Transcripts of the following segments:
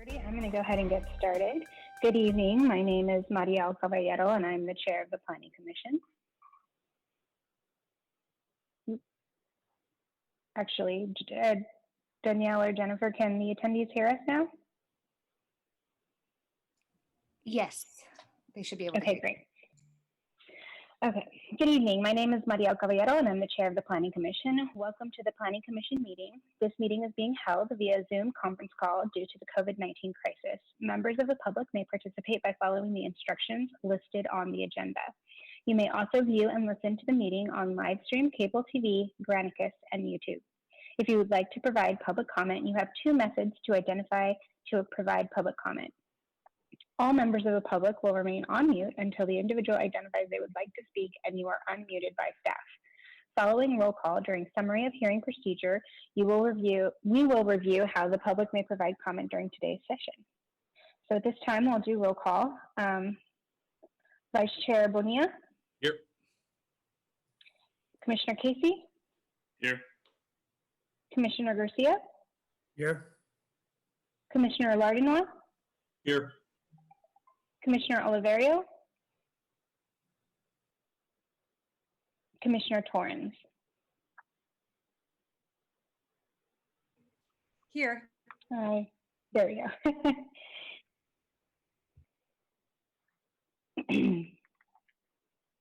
I'm going to go ahead and get started. Good evening. My name is Maria Caballero, and I'm the chair of the Planning Commission. Actually, Danielle or Jennifer, can the attendees hear us now? Yes, they should be able to hear. Okay, great. Okay, good evening. My name is Maria Caballero, and I'm the chair of the Planning Commission. Welcome to the Planning Commission meeting. This meeting is being held via Zoom conference call due to the COVID-19 crisis. Members of the public may participate by following the instructions listed on the agenda. You may also view and listen to the meeting on live stream, cable TV, Granicus, and YouTube. If you would like to provide public comment, you have two methods to identify to provide public comment. All members of the public will remain on mute until the individual identifies they would like to speak and you are unmuted by staff. Following roll call during summary of hearing procedure, we will review how the public may provide comment during today's session. So at this time, we'll do roll call. Vice Chair Bonilla? Here. Commissioner Casey? Here. Commissioner Garcia? Here. Commissioner Lardinois? Here. Commissioner Oliverio? Commissioner Torrens? Here. There we go.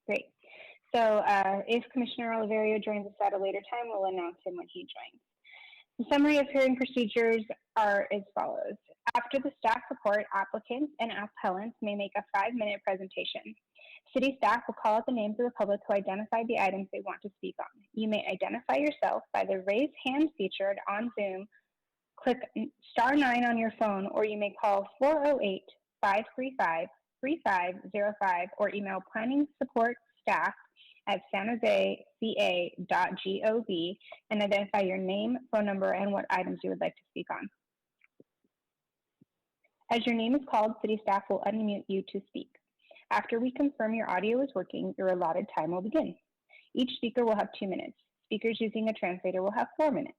Great. So if Commissioner Oliverio joins us at a later time, we'll announce him when he joins. The summary of hearing procedures are as follows. After the staff report, applicants and appellants may make a 5-minute presentation. City staff will call out the names of the public who identify the items they want to speak on. You may identify yourself by the raise hand featured on Zoom, click *9 on your phone, or you may call 408-535-3505 or email planning support staff at sanjoseca.gov and identify your name, phone number, and what items you would like to speak on. As your name is called, city staff will unmute you to speak. After we confirm your audio is working, your allotted time will begin. Each speaker will have 2 minutes. Speakers using a translator will have 4 minutes.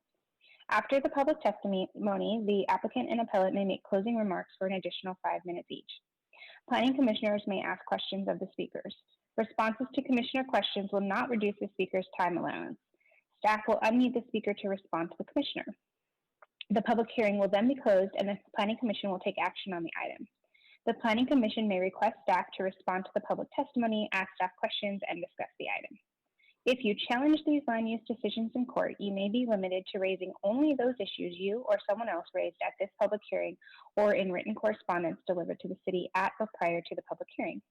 After the public testimony, the applicant and appellant may make closing remarks for an additional 5 minutes each. Planning commissioners may ask questions of the speakers. Responses to commissioner questions will not reduce the speaker's time allowance. Staff will unmute the speaker to respond to the commissioner. The public hearing will then be closed and the Planning Commission will take action on the item. The Planning Commission may request staff to respond to the public testimony, ask staff questions, and discuss the item. If you challenge these land use decisions in court, you may be limited to raising only those issues you or someone else raised at this public hearing or in written correspondence delivered to the city at or prior to the public hearing.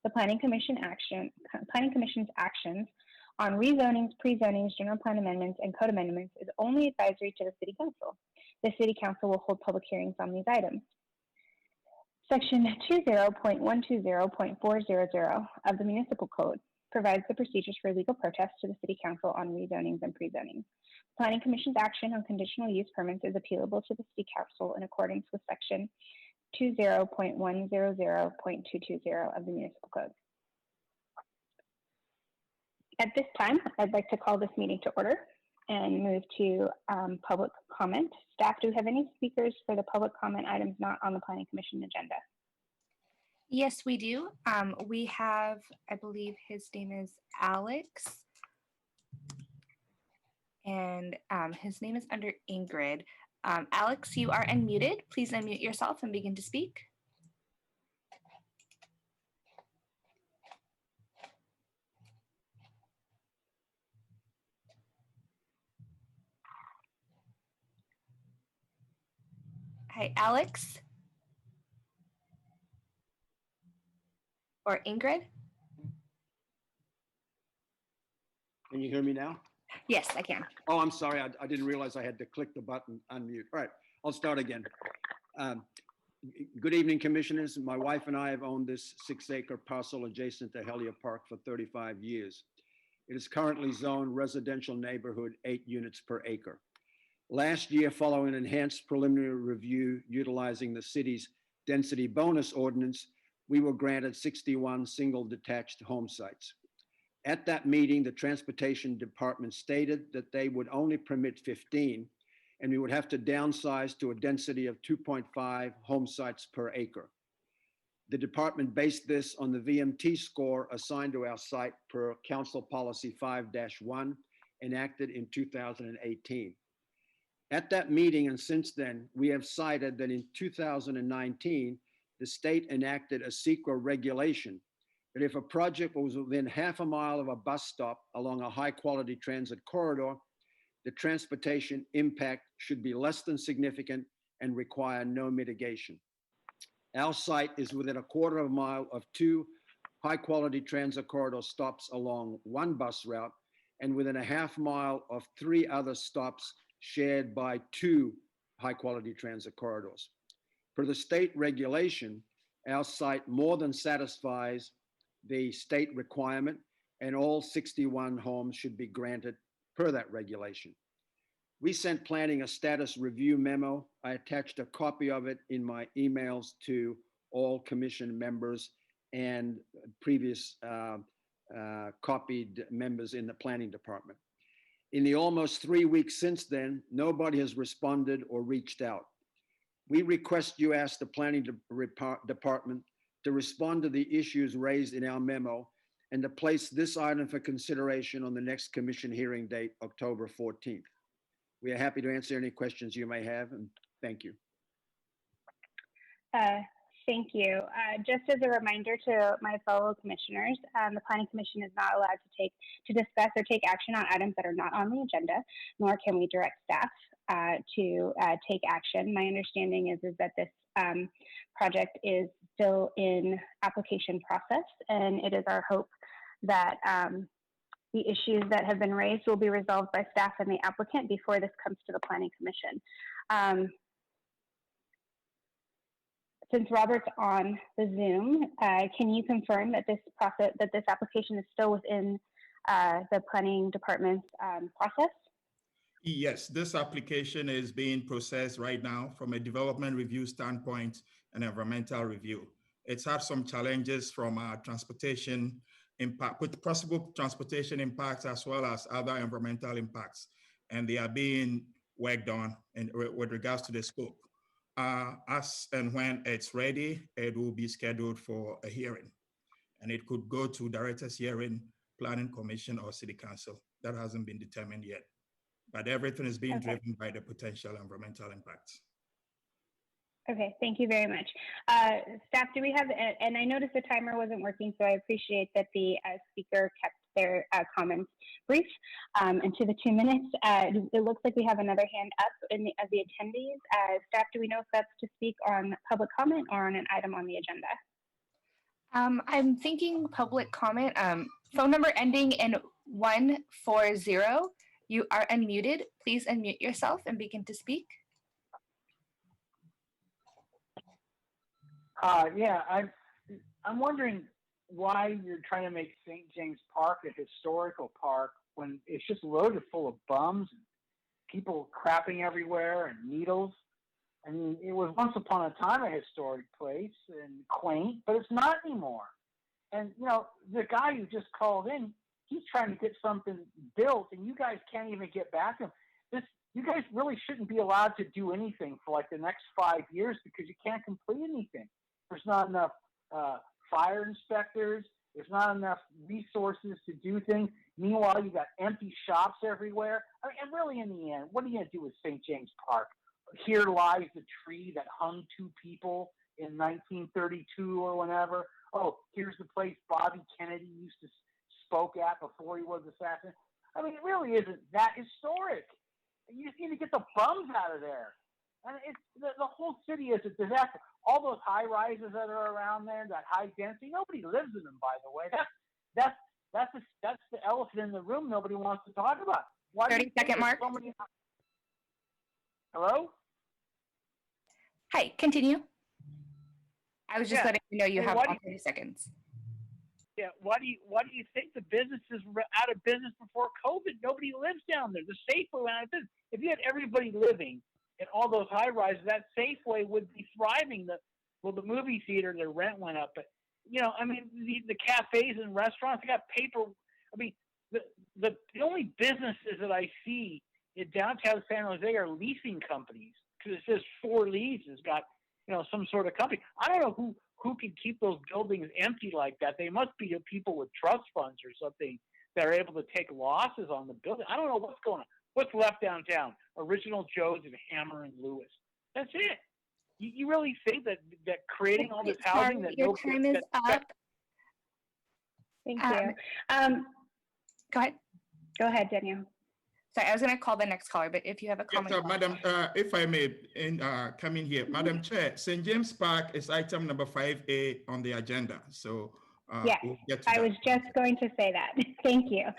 The Planning Commission's actions on rezonings, pre-zonings, general plan amendments, and code amendments is only advisory to the City Council. The City Council will hold public hearings on these items. Section 20.120.400 of the Municipal Code provides the procedures for legal protest to the City Council on rezonings and pre-zonings. The Planning Commission's action on conditional use permits is appealable to the City Council in accordance with Section 20.100.220 of the Municipal Code. At this time, I'd like to call this meeting to order and move to public comment. Staff, do we have any speakers for the public comment items not on the Planning Commission agenda? Yes, we do. We have, I believe his name is Alex, and his name is under Ingrid. Alex, you are unmuted. Please unmute yourself and begin to speak. Hi, Alex. Or Ingrid? Can you hear me now? Yes, I can. Oh, I'm sorry. I didn't realize I had to click the button unmute. All right, I'll start again. Good evening, commissioners. My wife and I have owned this 6-acre parcel adjacent to Hellier Park for 35 years. It is currently zoned residential neighborhood, 8 units per acre. Last year, following an enhanced preliminary review utilizing the city's density bonus ordinance, we were granted 61 single detached home sites. At that meeting, the transportation department stated that they would only permit 15 and we would have to downsize to a density of 2.5 home sites per acre. The department based this on the VMT score assigned to our site per Council Policy 5-1, enacted in 2018. At that meeting and since then, we have cited that in 2019, the state enacted a secret regulation that if a project was within half a mile of a bus stop along a high quality transit corridor, the transportation impact should be less than significant and require no mitigation. Our site is within a quarter of a mile of 2 high quality transit corridor stops along one bus route and within a half mile of 3 other stops shared by 2 high quality transit corridors. Per the state regulation, our site more than satisfies the state requirement and all 61 homes should be granted per that regulation. We sent planning a status review memo. I attached a copy of it in my emails to all commission members and previous copied members in the planning department. In the almost 3 weeks since then, nobody has responded or reached out. We request you ask the planning department to respond to the issues raised in our memo and to place this item for consideration on the next commission hearing date, October 14th. We are happy to answer any questions you may have, and thank you. Thank you. Just as a reminder to my fellow commissioners, the Planning Commission is not allowed to discuss or take action on items that are not on the agenda, nor can we direct staff to take action. My understanding is that this project is still in application process, and it is our hope that the issues that have been raised will be resolved by staff and the applicant before this comes to the Planning Commission. Since Robert's on the Zoom, can you confirm that this application is still within the Planning Department's process? Yes, this application is being processed right now from a development review standpoint and environmental review. It's had some challenges from transportation impact, with possible transportation impacts as well as other environmental impacts, and they are being worked on with regards to the scope. As and when it's ready, it will be scheduled for a hearing, and it could go to director's hearing, planning commission, or city council. That hasn't been determined yet, but everything is being driven by the potential environmental impacts. Okay, thank you very much. Staff, do we have, and I noticed the timer wasn't working, so I appreciate that the speaker kept their comments brief and to the 2 minutes. It looks like we have another hand up of the attendees. Staff, do we know if that's to speak on public comment or on an item on the agenda? I'm thinking public comment. Phone number ending in 140. You are unmuted. Please unmute yourself and begin to speak. Yeah, I'm wondering why you're trying to make St. James Park a historical park when it's just loaded full of bums, people crapping everywhere, and needles. I mean, it was once upon a time a historic place and quaint, but it's not anymore. And, you know, the guy who just called in, he's trying to get something built, and you guys can't even get back to him. You guys really shouldn't be allowed to do anything for like the next 5 years because you can't complete anything. There's not enough fire inspectors. There's not enough resources to do things. Meanwhile, you got empty shops everywhere. I mean, and really, in the end, what are you going to do with St. James Park? Here lies the tree that hung 2 people in 1932 or whenever. Oh, here's the place Bobby Kennedy used to spoke at before he was assassinated. I mean, it really isn't that historic. You just need to get the bums out of there. And it's the whole city is a disaster. All those high rises that are around there, that high density, nobody lives in them, by the way. That's the elephant in the room nobody wants to talk about. Why 30-second mark. So many... Hello? Hi, continue. I was just letting you know you have 30 seconds. Yeah, why do you think the businesses were out of business before COVID? Nobody lives down there. The Safeway went out of business. If you had everybody living in all those high rises, that Safeway would be thriving. The movie theater, their rent went up. But you know, I mean, the cafes and restaurants, they got paper. I mean, the only businesses that I see in downtown San Jose are leasing companies because it says 4 leads has got, some sort of company. I don't know who can keep those buildings empty like that. They must be people with trust funds or something that are able to take losses on the building. I don't know what's going on. What's left downtown? Original Joe's and Hammer and Lewis. That's it. You really think that creating all this housing that your time is up. Thank you. Go ahead. Go ahead, Danielle. Sorry, I was going to call the next caller, but if you have a comment. Yes, Madam, if I may come in here. Madam Chair, St. James Park is item number 5A on the agenda. So yes, we'll get to I that. was just going to say that. Thank you.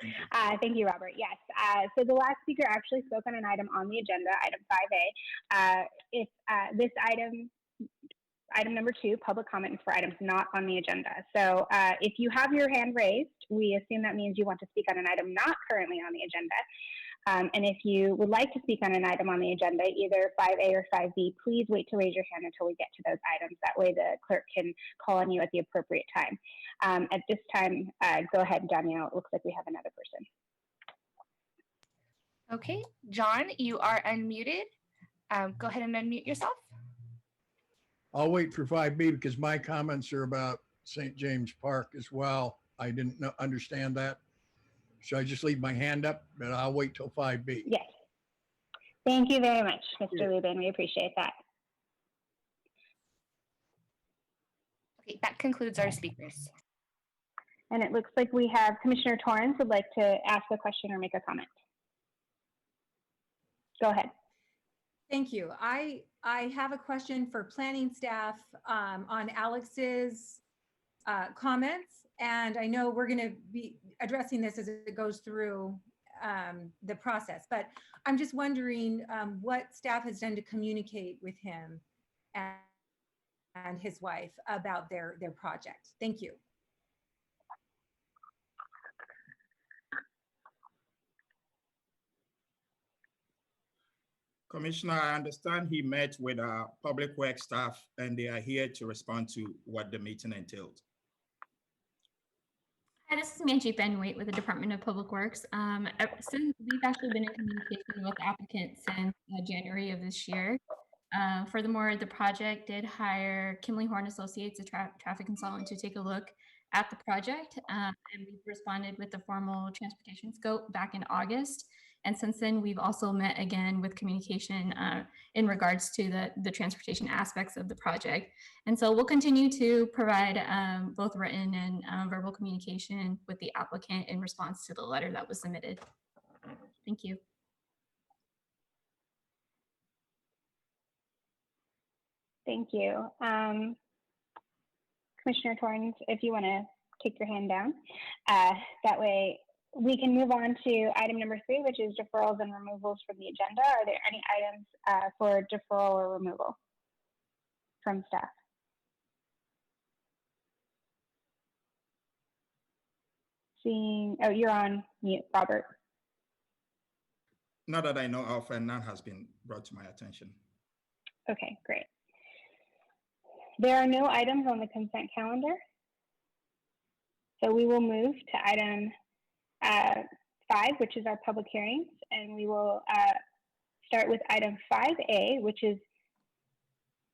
Thank you, Robert. Yes. So the last speaker actually spoke on an item on the agenda, item 5A. If this item number 2, public comment, is for items not on the agenda. So if you have your hand raised, we assume that means you want to speak on an item not currently on the agenda. And if you would like to speak on an item on the agenda, either 5A or 5B, please wait to raise your hand until we get to those items. That way the clerk can call on you at the appropriate time. At this time, go ahead, Danielle. It looks like we have another person. Okay, John, you are unmuted. Go ahead and unmute yourself. I'll wait for 5B because my comments are about St. James Park as well. I didn't understand that. Should I just leave my hand up? But I'll wait till 5B. Yes. Thank you very much, Mr. Lubin. We appreciate that. Okay, that concludes our speakers. And it looks like we have Commissioner Torrance would like to ask a question or make a comment. Go ahead. Thank you. I have a question for planning staff on Alex's comments. And I know we're going to be addressing this as it goes through the process, but I'm just wondering what staff has done to communicate with him and his wife about their project. Thank you. Commissioner, I understand he met with our public works staff and they are here to respond to what the meeting entailed. Hi, this is Manjeet Benwait with the Department of Public Works. Since we've actually been in communication with the applicant since January of this year. Furthermore, the project did hire Kimley Horn Associates, a traffic consultant, to take a look at the project. And we've responded with the formal transportation scope back in August. And since then, we've also met again with communication in regards to the transportation aspects of the project. And so we'll continue to provide both written and verbal communication with the applicant in response to the letter that was submitted. Thank you. Thank you. Commissioner Torrance, if you want to take your hand down, that way we can move on to item number 3, which is deferrals and removals from the agenda. Are there any items for deferral or removal from staff? Seeing, oh, you're on mute, Robert. Not that I know of, and none has been brought to my attention. Okay, great. There are no items on the consent calendar. So we will move to item 5, which is our public hearings, and we will start with item 5A, which is,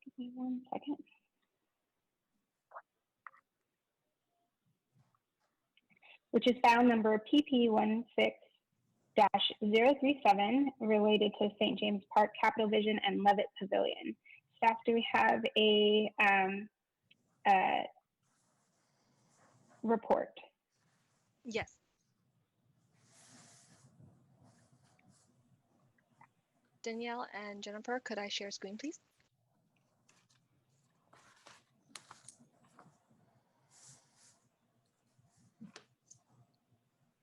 give me 1 second. Which is file number PP16-037 related to St. James Park, Capitol Vision, and Levitt Pavilion. Staff, do we have a report? Yes. Danielle and Jennifer, could I share screen, please?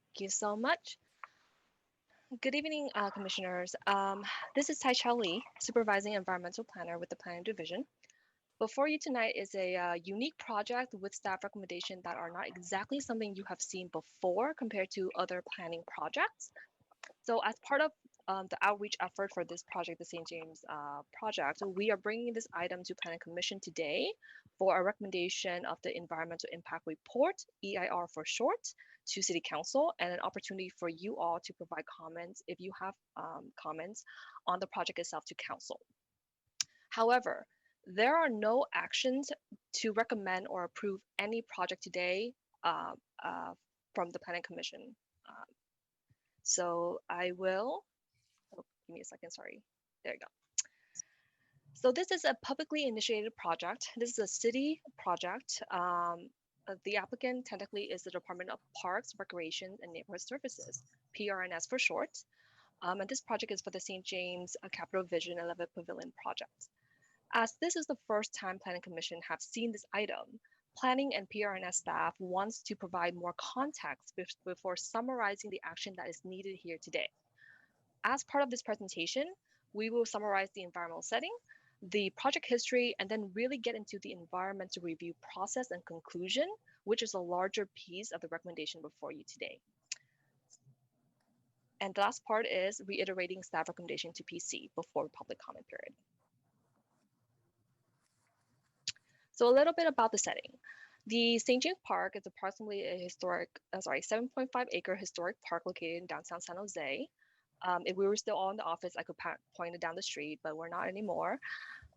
Thank you so much. Good evening, commissioners. This is Tai Chao Lee, Supervising Environmental Planner with the Planning Division. Before you tonight is a unique project with staff recommendation that are not exactly something you have seen before compared to other planning projects. So as part of the outreach effort for this project, the St. James project, we are bringing this item to Planning Commission today for a recommendation of the Environmental Impact Report, EIR for short, to City Council, and an opportunity for you all to provide comments if you have comments on the project itself to Council. However, there are no actions to recommend or approve any project today from the Planning Commission. So I will, oh, give me a second, sorry. There you go. So this is a publicly initiated project. This is a city project. The applicant technically is the Department of Parks, Recreation, and Neighborhood Services, PRNS for short. And this project is for the St. James Capital Vision 11 Pavilion project. As this is the first time Planning Commission have seen this item, Planning and PRNS staff wants to provide more context before summarizing the action that is needed here today. As part of this presentation, we will summarize the environmental setting, the project history, and then really get into the environmental review process and conclusion, which is a larger piece of the recommendation before you today. And the last part is reiterating staff recommendation to PC before public comment period. So a little bit about the setting. The St. James Park is approximately a historic, 7.5 acre historic park located in downtown San Jose. If we were still all in the office, I could point it down the street, but we're not anymore.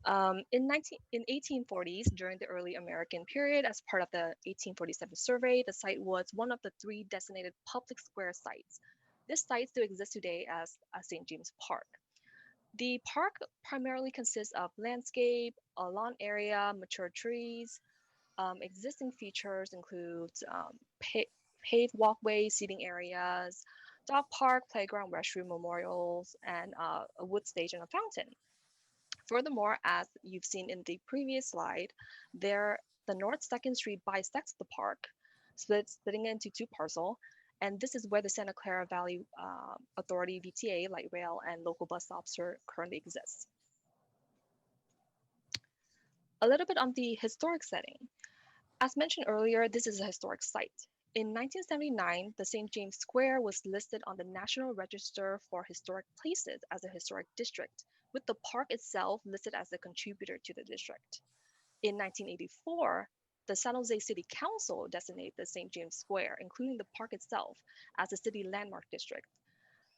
In 1840s, during the early American period, as part of the 1847 survey, the site was one of the 3 designated public square sites. This site still exists today as St. James Park. The park primarily consists of landscape, a lawn area, mature trees. Existing features include paved walkways, seating areas, dog park, playground, restroom, memorials, and a wood stage and a fountain. Furthermore, as you've seen in the previous slide, the North 2nd Street bisects the park, splitting it into 2 parcels. And this is where the Santa Clara Valley Authority, VTA, light rail, and local bus stops currently exist. A little bit on the historic setting. As mentioned earlier, this is a historic site. In 1979, the St. James Square was listed on the National Register for Historic Places as a historic district, with the park itself listed as a contributor to the district. In 1984, the San Jose City Council designated the St. James Square, including the park itself, as a city landmark district.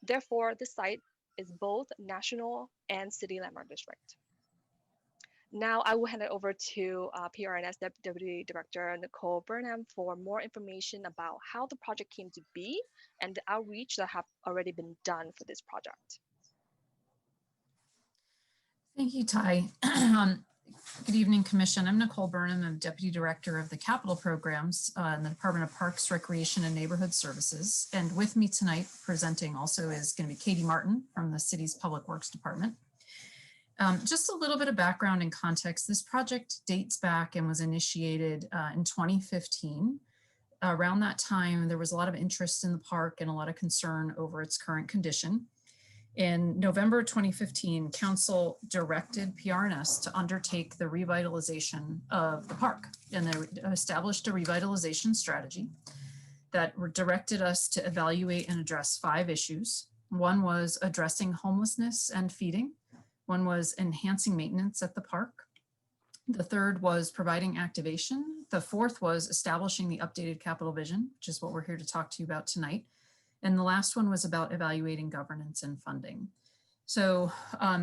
Therefore, this site is both national and city landmark district. Now I will hand it over to PRNS Deputy Director Nicole Burnham for more information about how the project came to be and the outreach that have already been done for this project. Thank you, Ty. Good evening, Commission. I'm Nicole Burnham. I'm Deputy Director of the Capital Programs in the Department of Parks, Recreation, and Neighborhood Services. And with me tonight presenting also is going to be Katie Martin from the city's Public Works Department. Just a little bit of background and context. This project dates back and was initiated in 2015. Around that time, there was a lot of interest in the park and a lot of concern over its current condition. In November 2015, Council directed PRNS to undertake the revitalization of the park, and they established a revitalization strategy that directed us to evaluate and address 5 issues. One was addressing homelessness and feeding. One was enhancing maintenance at the park. The third was providing activation. The fourth was establishing the updated capital vision, which is what we're here to talk to you about tonight. And the last one was about evaluating governance and funding. So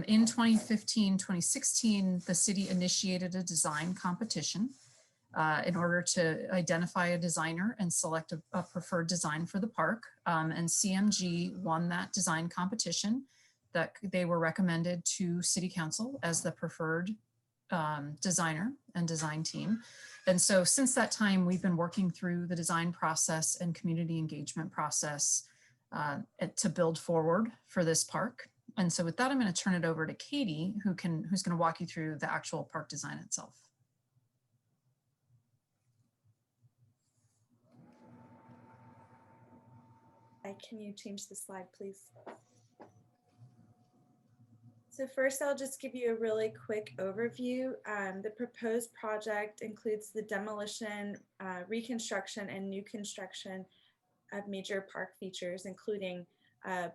in 2015, 2016, the city initiated a design competition in order to identify a designer and select a preferred design for the park. And CMG won that design competition. That they were recommended to City Council as the preferred designer and design team. And so since that time, we've been working through the design process and community engagement process to build forward for this park. And so with that, I'm going to turn it over to Katie, who's going to walk you through the actual park design itself. Can you change the slide, please? So first, I'll just give you a really quick overview. The proposed project includes the demolition, reconstruction, and new construction of major park features, including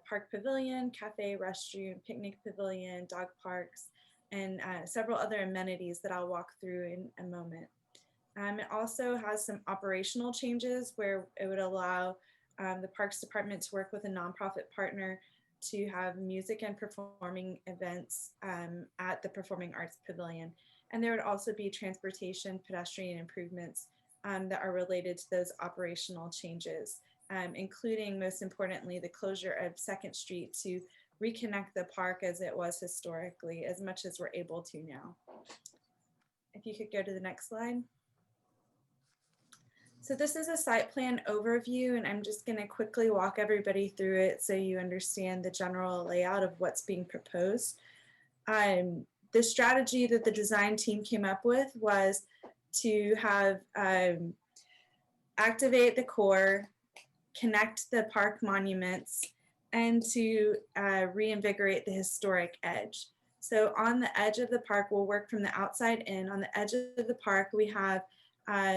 park pavilion, cafe, restroom, picnic pavilion, dog parks, and several other amenities that I'll walk through in a moment. It also has some operational changes where it would allow the Parks Department to work with a nonprofit partner to have music and performing events at the Performing Arts Pavilion. And there would also be transportation, pedestrian improvements that are related to those operational changes, including, most importantly, the closure of 2nd Street to reconnect the park as it was historically, as much as we're able to now. If you could go to the next slide. So this is a site plan overview, and I'm just going to quickly walk everybody through it so you understand the general layout of what's being proposed. The strategy that the design team came up with was to have activate the core, connect the park monuments, and to reinvigorate the historic edge. So on the edge of the park, we'll work from the outside in. On the edge of the park, we have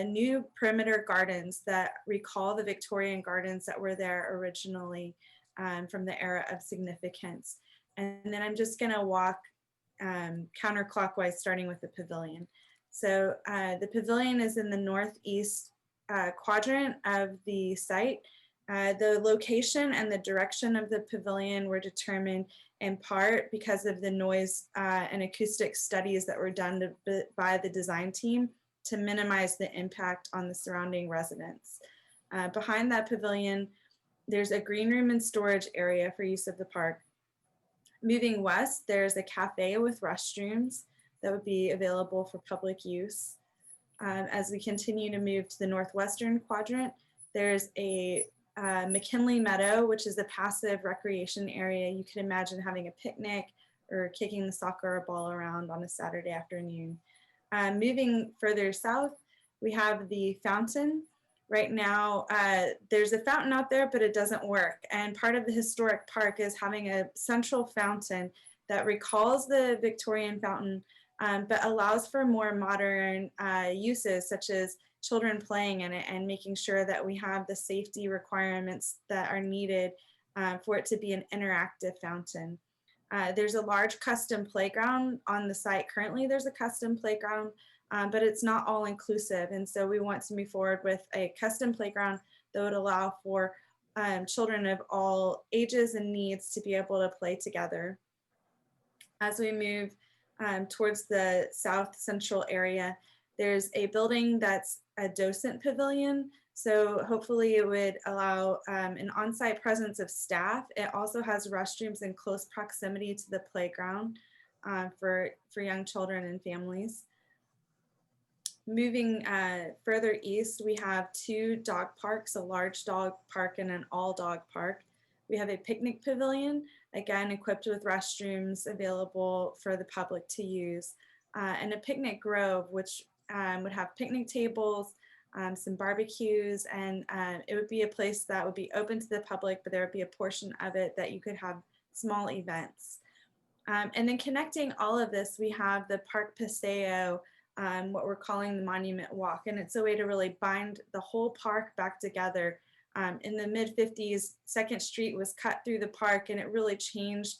new perimeter gardens that recall the Victorian gardens that were there originally from the era of significance. And then I'm just going to walk counterclockwise, starting with the pavilion. So the pavilion is in the northeast quadrant of the site. The location and the direction of the pavilion were determined in part because of the noise and acoustic studies that were done by the design team to minimize the impact on the surrounding residents. Behind that pavilion, there's a green room and storage area for use of the park. Moving west, there's a cafe with restrooms that would be available for public use. As we continue to move to the northwestern quadrant, there's a McKinley Meadow, which is a passive recreation area. You could imagine having a picnic or kicking the soccer ball around on a Saturday afternoon. Moving further south, we have the fountain. Right now, there's a fountain out there, but it doesn't work. And part of the historic park is having a central fountain that recalls the Victorian fountain, but allows for more modern uses, such as children playing in it and making sure that we have the safety requirements that are needed for it to be an interactive fountain. There's a large custom playground on the site. Currently, there's a custom playground, but it's not all inclusive. And so we want to move forward with a custom playground that would allow for children of all ages and needs to be able to play together. As we move towards the south central area, there's a building that's a docent pavilion. So hopefully it would allow an on-site presence of staff. It also has restrooms in close proximity to the playground for young children and families. Moving further east, we have 2 dog parks, a large dog park and an all dog park. We have a picnic pavilion, again, equipped with restrooms available for the public to use, and a picnic grove, which would have picnic tables, some barbecues, and it would be a place that would be open to the public, but there would be a portion of it that you could have small events. And then connecting all of this, we have the Park Paseo, what we're calling the Monument Walk, and it's a way to really bind the whole park back together. In the mid-50s, 2nd Street was cut through the park, and it really changed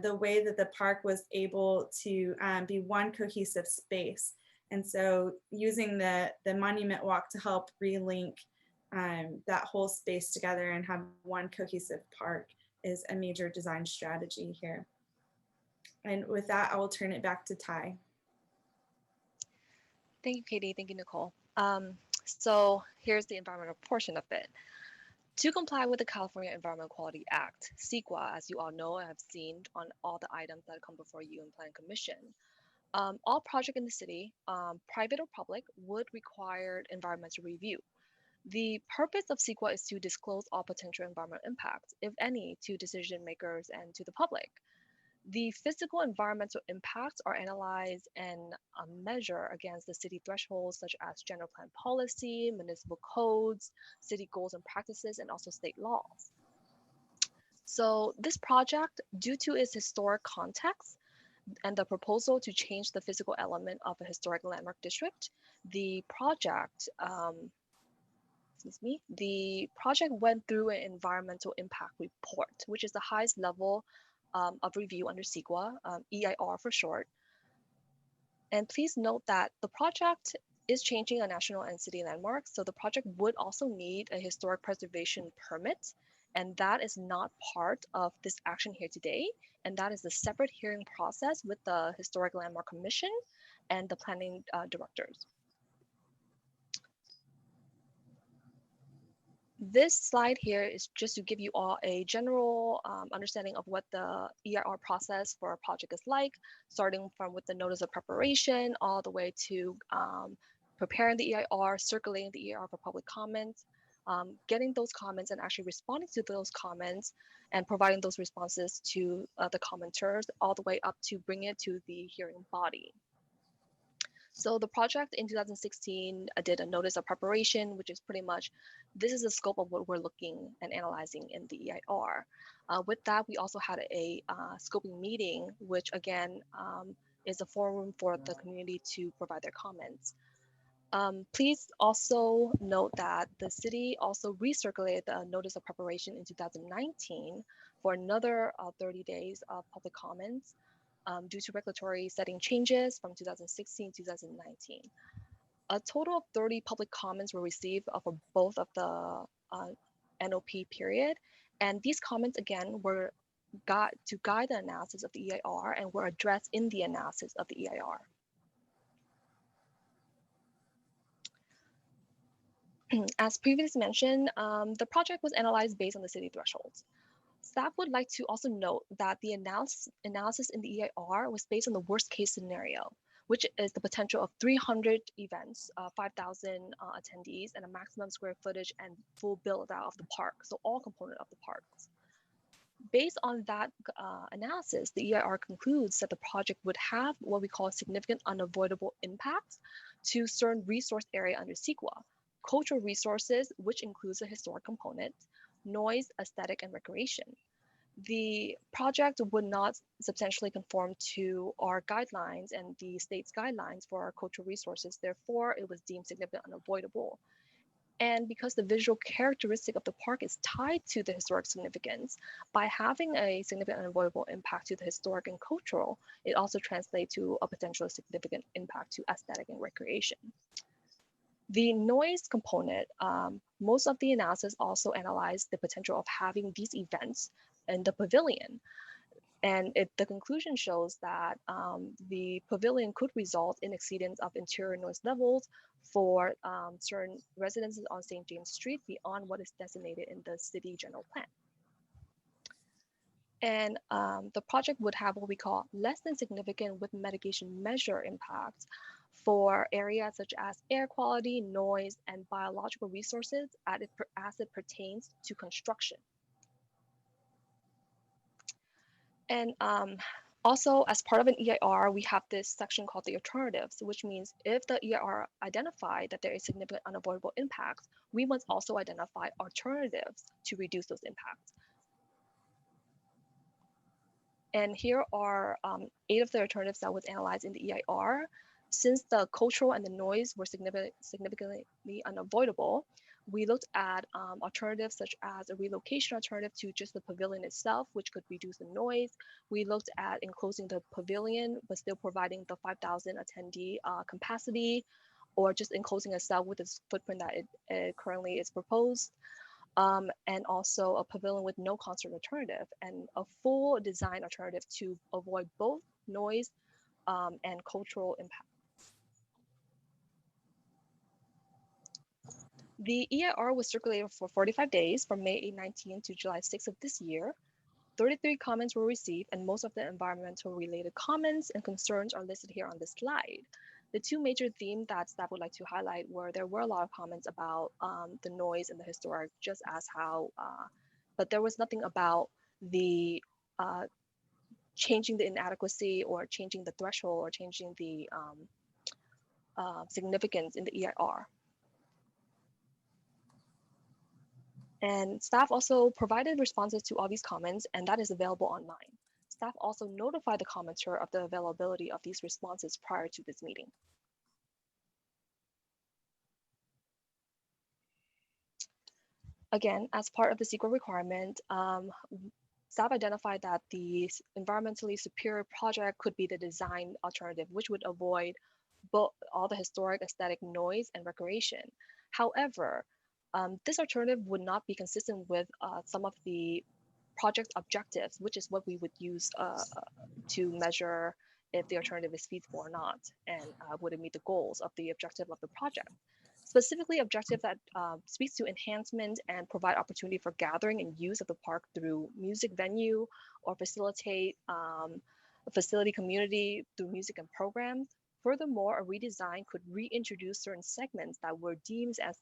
the way that the park was able to be one cohesive space. And so using the Monument Walk to help relink that whole space together and have one cohesive park is a major design strategy here. And with that, I will turn it back to Ty. Thank you, Katie. Thank you, Nicole. So here's the environmental portion of it. To comply with the California Environmental Quality Act, CEQA, as you all know and have seen on all the items that come before you in Plan Commission, all projects in the city, private or public, would require environmental review. The purpose of CEQA is to disclose all potential environmental impacts, if any, to decision makers and to the public. The physical environmental impacts are analyzed and measured against the city thresholds such as general plan policy, municipal codes, city goals and practices, and also state laws. So this project, due to its historic context and the proposal to change the physical element of a historic landmark district, the project went through an environmental impact report, which is the highest level of review under CEQA, EIR for short. And please note that the project is changing a national and city landmark. So the project would also need a historic preservation permit, and that is not part of this action here today. And that is a separate hearing process with the Historic Landmark Commission and the planning directors. This slide here is just to give you all a general understanding of what the EIR process for a project is like, starting from with the notice of preparation all the way to preparing the EIR, circulating the EIR for public comments, getting those comments and actually responding to those comments and providing those responses to the commenters, all the way up to bring it to the hearing body. So the project in 2016 did a notice of preparation, which is pretty much, this is the scope of what we're looking and analyzing in the EIR. With that, we also had a scoping meeting, which again is a forum for the community to provide their comments. Please also note that the city also recirculated the notice of preparation in 2019 for another 30 days of public comments. Due to regulatory setting changes from 2016 to 2019. A total of 30 public comments were received for both of the NOP period. And these comments, again, were to guide the analysis of the EIR and were addressed in the analysis of the EIR. As previously mentioned, the project was analyzed based on the city thresholds. Staff would like to also note that the analysis in the EIR was based on the worst case scenario, which is the potential of 300 events, 5,000 attendees, and a maximum square footage and full build out of the park, so all components of the parks. Based on that analysis, the EIR concludes that the project would have what we call significant unavoidable impacts to certain resource area under CEQA, cultural resources, which includes a historic component, noise, aesthetic, and recreation. The project would not substantially conform to our guidelines and the state's guidelines for our cultural resources. Therefore, it was deemed significant unavoidable. And because the visual characteristic of the park is tied to the historic significance, by having a significant unavoidable impact to the historic and cultural, it also translates to a potentially significant impact to aesthetic and recreation. The noise component, most of the analysis also analyzed the potential of having these events in the pavilion. And the conclusion shows that the pavilion could result in exceedance of interior noise levels for certain residences on St. James Street beyond what is designated in the city general plan. And the project would have what we call less than significant with mitigation measure impacts for areas such as air quality, noise, and biological resources as it pertains to construction. And also, as part of an EIR, we have this section called the alternatives, which means if the EIR identified that there is significant unavoidable impacts, we must also identify alternatives to reduce those impacts. And here are 8 of the alternatives that was analyzed in the EIR. Since the cultural and the noise were significantly unavoidable, we looked at alternatives such as a relocation alternative to just the pavilion itself, which could reduce the noise. We looked at enclosing the pavilion, but still providing the 5,000 attendee capacity, or just enclosing itself with its footprint that it currently is proposed. And also a pavilion with no concert alternative, and a full design alternative to avoid both noise and cultural impact. The EIR was circulated for 45 days from May 19 to July 6 of this year. 33 comments were received, and most of the environmental related comments and concerns are listed here on this slide. The 2 major themes that staff would like to highlight were there were a lot of comments about the noise and the historic, just as how, but there was nothing about the changing the inadequacy or changing the threshold or changing the significance in the EIR. And staff also provided responses to all these comments, and that is available online. Staff also notified the commenter of the availability of these responses prior to this meeting. Again, as part of the CEQA requirement, staff identified that the environmentally superior project could be the design alternative, which would avoid all the historic, aesthetic, noise, and recreation. However, this alternative would not be consistent with some of the project objectives, which is what we would use to measure if the alternative is feasible or not, and would it meet the goals of the objective of the project. Specifically, objective that speaks to enhancement and provide opportunity for gathering and use of the park through music venue or facilitate a facility community through music and programs. Furthermore, a redesign could reintroduce certain segments that were deemed as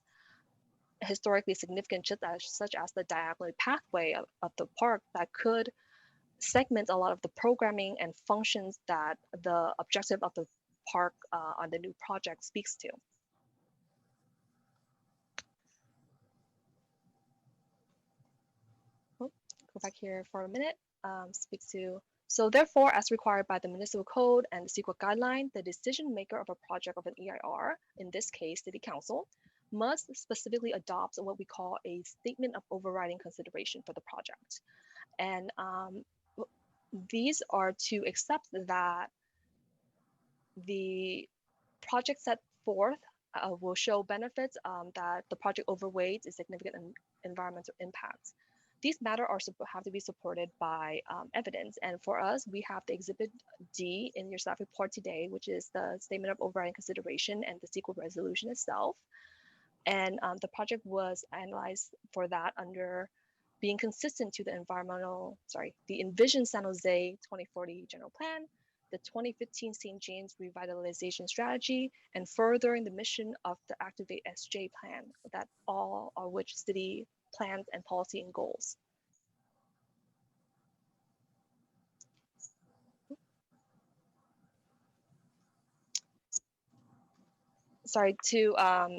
historically significant, such as the diagonal pathway of the park that could segment a lot of the programming and functions that the objective of the park on the new project speaks to. Oh, go back here for a minute, speaks to, so therefore, as required by the municipal code and the CEQA guideline, the decision maker of a project of an EIR, in this case, City Council, must specifically adopt what we call a statement of overriding consideration for the project. And these are to accept that the project set forth will show benefits that the project overweights a significant environmental impact. These matters have to be supported by evidence. And for us, we have the Exhibit D in your staff report today, which is the statement of overriding consideration and the CEQA resolution itself. And the project was analyzed for that under being consistent to the the envisioned San Jose 2040 general plan, the 2015 St. James revitalization strategy, and furthering the mission of the Activate SJ plan, that all are which city plans and policy and goals. Sorry,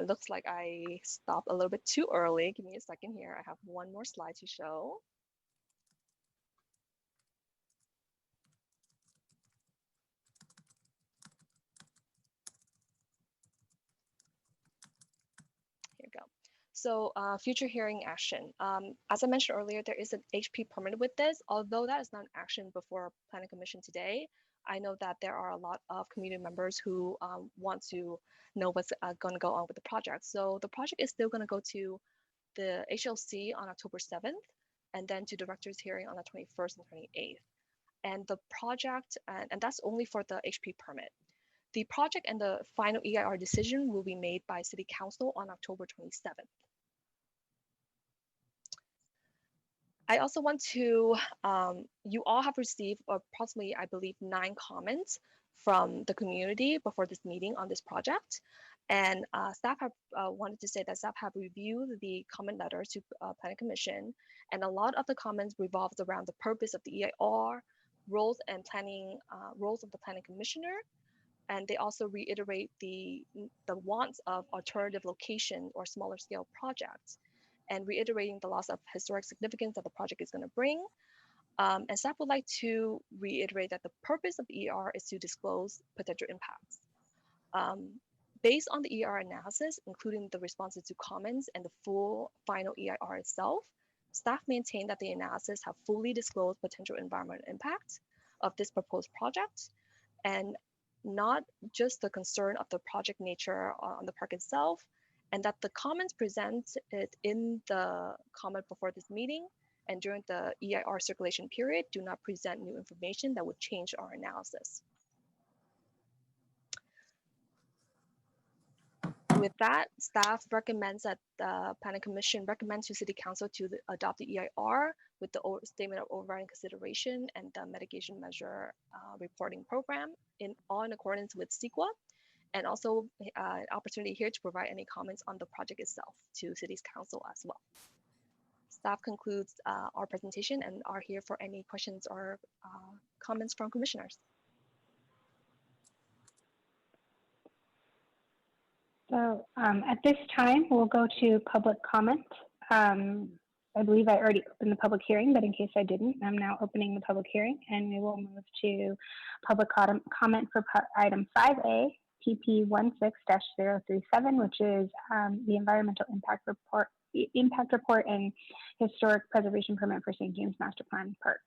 looks like I stopped a little bit too early. Give me a second here. I have one more slide to show. Here we go. So future hearing action. As I mentioned earlier, there is an HP permit with this. Although that is not an action before Planning Commission today, I know that there are a lot of community members who want to know what's going to go on with the project. So the project is still going to go to the HLC on October 7th, and then to director's hearing on the 21st and 28th. And the project, and that's only for the HP permit. The project and the final EIR decision will be made by City Council on October 27th. I also want to, you all have received approximately, I believe, 9 comments from the community before this meeting on this project. And staff have wanted to say that staff have reviewed the comment letters to Planning Commission, and a lot of the comments revolved around the purpose of the EIR, roles and planning, roles of the Planning Commissioner, and they also reiterate the wants of alternative location or smaller scale projects, and reiterating the loss of historic significance that the project is going to bring. And staff would like to reiterate that the purpose of the EIR is to disclose potential impacts. Based on the EIR analysis, including the responses to comments and the full final EIR itself, staff maintain that the analysis have fully disclosed potential environmental impact of this proposed project, and not just the concern of the project nature on the park itself, and that the comments presented in the comment before this meeting and during the EIR circulation period do not present new information that would change our analysis. With that, staff recommends that the Planning Commission recommends to City Council to adopt the EIR with the statement of overriding consideration and the mitigation measure reporting program in accordance with CEQA, and also an opportunity here to provide any comments on the project itself to City's Council as well. Staff concludes our presentation and are here for any questions or comments from commissioners. So at this time, we'll go to public comment. I believe I already opened the public hearing, but in case I didn't, I'm now opening the public hearing, and we will move to public comment for item 5A, PP 16-037, which is the environmental impact report and historic preservation permit for St. James Master Plan Park.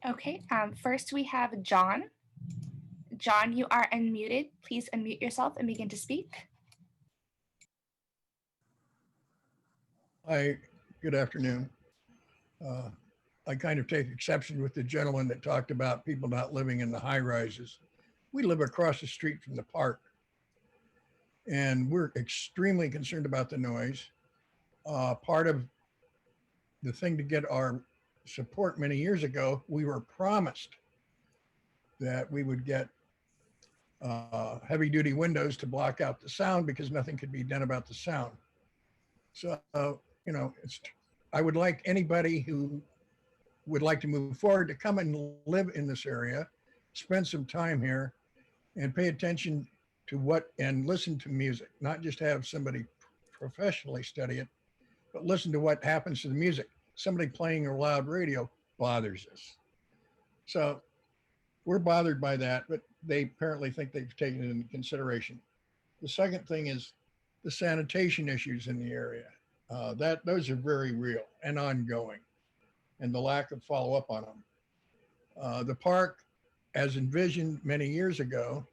Okay, first we have John. John, you are unmuted. Please unmute yourself and begin to speak. Hi, good afternoon. I kind of take exception with the gentleman that talked about people not living in the high rises. We live across the street from the park, and we're extremely concerned about the noise. Part of the thing to get our support many years ago, we were promised that we would get heavy duty windows to block out the sound because nothing could be done about the sound. So, I would like anybody who would like to move forward to come and live in this area, spend some time here, and pay attention to and listen to music, not just have somebody professionally study it, but listen to what happens to the music. Somebody playing a loud radio bothers us. So we're bothered by that, but they apparently think they've taken it into consideration. The second thing is the sanitation issues in the area. Those are very real and ongoing, and the lack of follow-up on them. The park, as envisioned many years ago,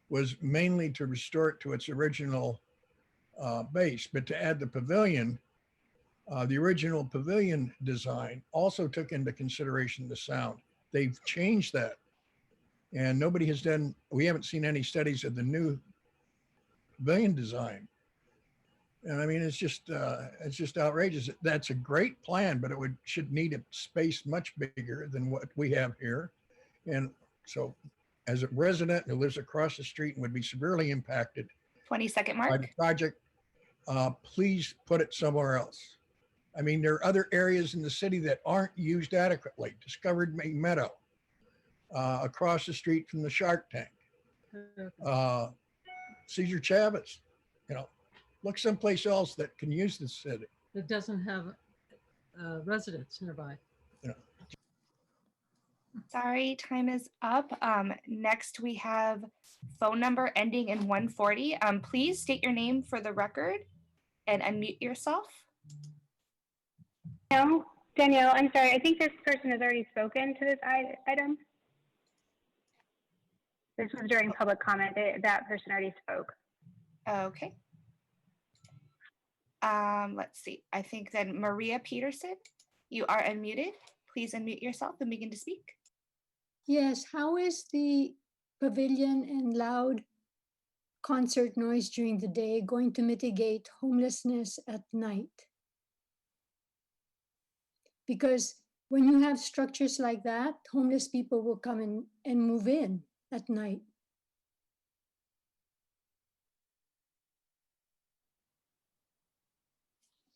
was mainly to restore it to its original base, but to add the pavilion, the original pavilion design also took into consideration the sound. They've changed that, and we haven't seen any studies of the new pavilion design. And I mean, it's just outrageous. That's a great plan, but should need a space much bigger than what we have here. And so, as a resident who lives across the street and would be severely impacted 20-second by mark. the project, please put it somewhere else. I mean, there are other areas in the city that aren't used adequately. Discovered Meadow, across the street from the Shark Tank, Cesar Chavez, look someplace else that can use the city. It doesn't have residents nearby. Sorry, time is up. Next we have phone number ending in 140. Please state your name for the record and unmute yourself. No, Danielle, I'm sorry. I think this person has already spoken to this item. This was during public comment. That person already spoke. Okay. Let's see. I think then Maria Peterson, you are unmuted. Please unmute yourself and begin to speak. Yes, how is the pavilion and loud concert noise during the day going to mitigate homelessness at night? Because when you have structures like that, homeless people will come in and move in at night.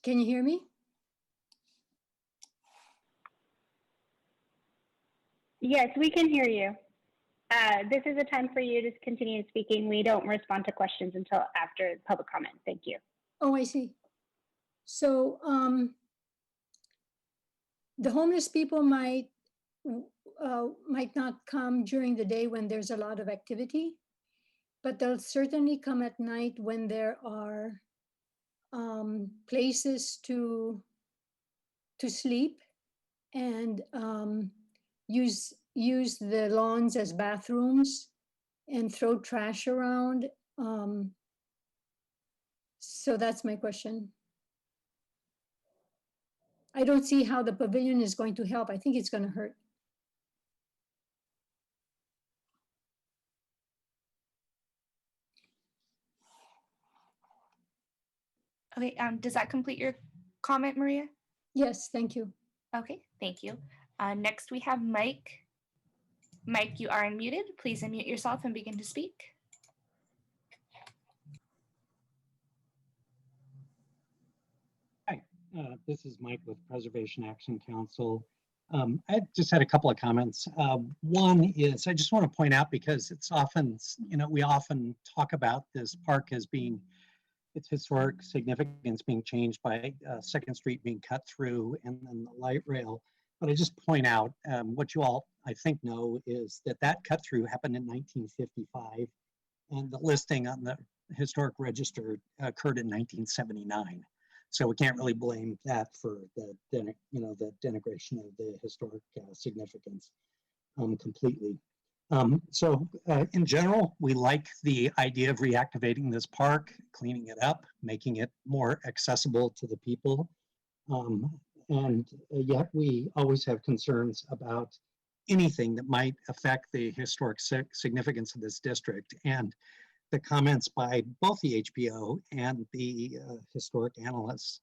Can you hear me? Yes, we can hear you. This is a time for you to continue speaking. We don't respond to questions until after public comment. Thank you. Oh, I see. So the homeless people might not come during the day when there's a lot of activity, but they'll certainly come at night when there are places to sleep and use the lawns as bathrooms and throw trash around. So that's my question. I don't see how the pavilion is going to help. I think it's going to hurt. Okay, does that complete your comment, Maria? Yes, thank you. Okay, thank you. Next we have Mike. Mike, you are unmuted. Please unmute yourself and begin to speak. Hi, this is Mike with Preservation Action Council. I just had a couple of comments. One is I just want to point out, because it's often, we often talk about this park as being, its historic significance being changed by 2nd Street being cut through and then the light rail. But I just point out what you all, I think, know is that cut through happened in 1955, and the listing on the historic register occurred in 1979. So we can't really blame that for the the denigration of the historic significance completely. In general, we like the idea of reactivating this park, cleaning it up, making it more accessible to the people. Yet we always have concerns about anything that might affect the historic significance of this district. And the comments by both the HPO and the historic analysts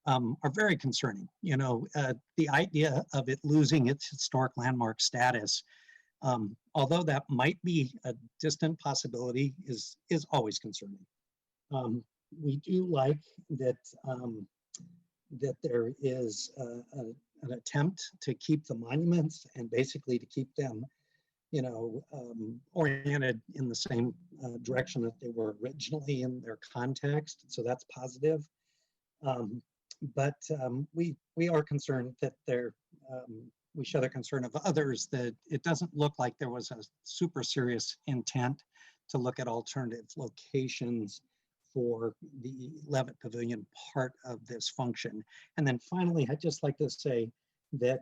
are very concerning. The idea of it losing its historic landmark status, although that might be a distant possibility, is always concerning. We do like that that there is an attempt to keep the monuments and basically to keep them, oriented in the same direction that they were originally in their context. So that's positive. But we are concerned that we share the concern of others that it doesn't look like there was a super serious intent to look at alternative locations for the Levitt Pavilion part of this function. And then finally, I'd just like to say that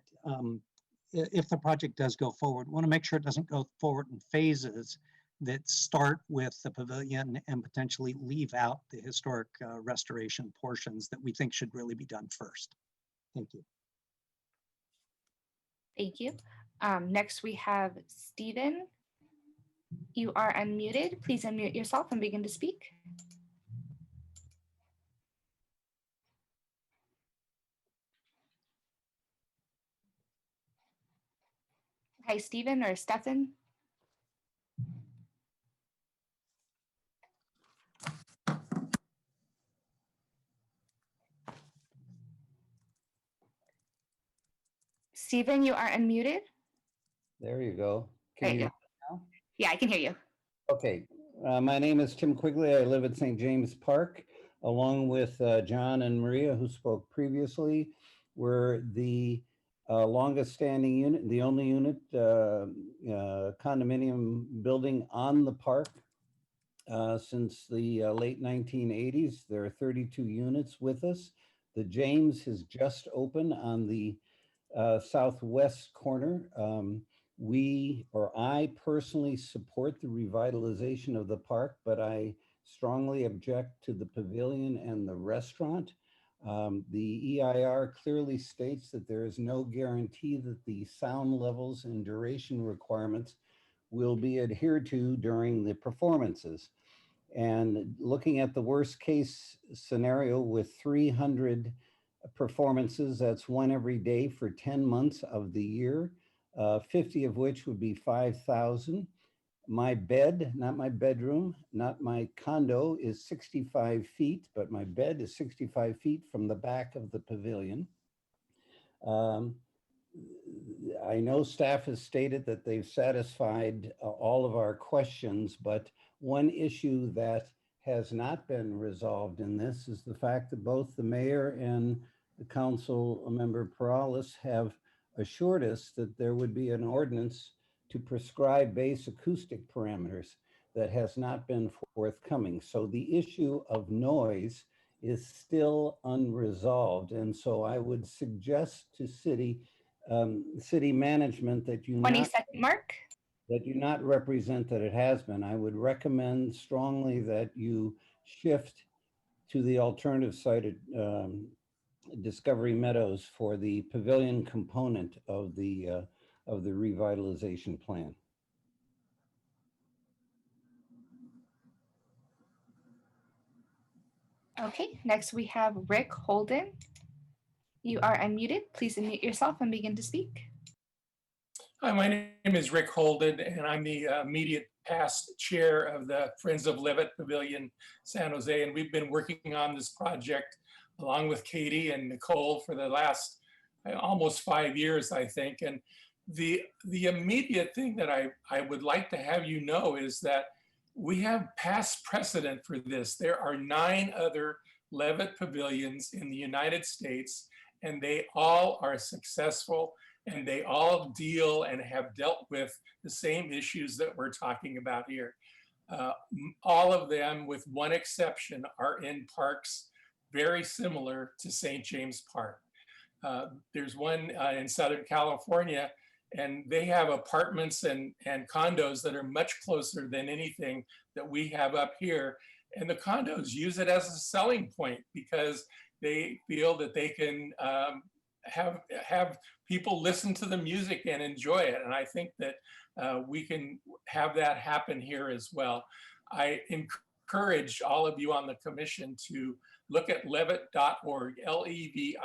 if the project does go forward, we want to make sure it doesn't go forward in phases that start with the pavilion and potentially leave out the historic restoration portions that we think should really be done first. Thank you. Thank you. Next, we have Stephen. You are unmuted. Please unmute yourself and begin to speak. Hi, Stephen or Stefan. Stephen, you are unmuted. There you go. There Can you you go. Yeah, I can hear you. Okay. My name is Tim Quigley. I live at St. James Park, along with John and Maria, who spoke previously. We're the longest standing unit, the only unit condominium building on the park since the late 1980s. There are 32 units with us. The James has just opened on the southwest corner. I personally support the revitalization of the park, but I strongly object to the pavilion and the restaurant. The EIR clearly states that there is no guarantee that the sound levels and duration requirements will be adhered to during the performances. And looking at the worst case scenario with 300 performances, that's one every day for 10 months of the year, 50 of which would be 5,000. My bed, not my bedroom, not my condo, is 65 feet, but my bed is 65 feet from the back of the pavilion. I know staff has stated that they've satisfied all of our questions, but one issue that has not been resolved in this is the fact that both the mayor and the council member Perales have assured us that there would be an ordinance to prescribe base acoustic parameters that has not been forthcoming. So the issue of noise is still unresolved. And so I would suggest to city management that you 20-second mark. That you not represent that it has been. I would recommend strongly that you shift to the alternative site at Discovery Meadows for the pavilion component of the revitalization plan. Okay, next we have Rick Holden. You are unmuted. Please unmute yourself and begin to speak. Hi, my name is Rick Holden, and I'm the immediate past chair of the Friends of Levitt Pavilion San Jose, and we've been working on this project along with Katie and Nicole for the last almost 5 years, I think. And the immediate thing that I would like to have you know is that we have past precedent for this. There are 9 other Levitt pavilions in the United States, and they all are successful, and they all deal and have dealt with the same issues that we're talking about here. All of them, with one exception, are in parks very similar to St. James Park. There's one in Southern California, and they have apartments and condos that are much closer than anything that we have up here. And the condos use it as a selling point because they feel that they can have people listen to the music and enjoy it. And I think that we can have that happen here as well. I encourage all of you on the commission to look at levitt.org,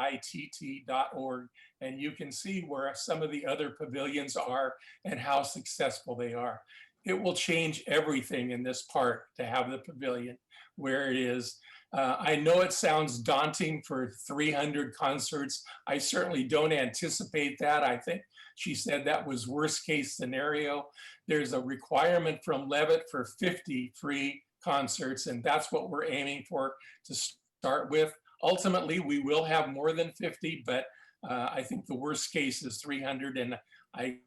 levitt.org, and you can see where some of the other pavilions are and how successful they are. It will change everything in this park to have the pavilion where it is. I know it sounds daunting for 300 concerts. I certainly don't anticipate that. I think she said that was worst case scenario. There's a requirement from Levitt for 50 free concerts, and that's what we're aiming for to start with. Ultimately, we will have more than 50, but I think the worst case is 300, and I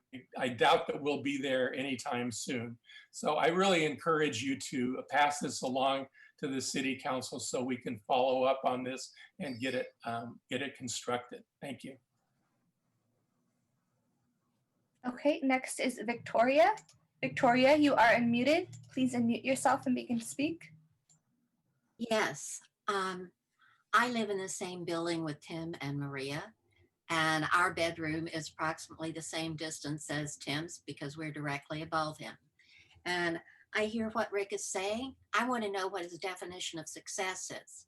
doubt that we'll be there anytime soon. So I really encourage you to pass this along to the city council so we can follow up on this and get it constructed. Thank you. Okay, next is Victoria. Victoria, you are unmuted. Please unmute yourself and begin to speak. Yes, I live in the same building with Tim and Maria, and our bedroom is approximately the same distance as Tim's because we're directly above him. And I hear what Rick is saying. I want to know what his definition of success is,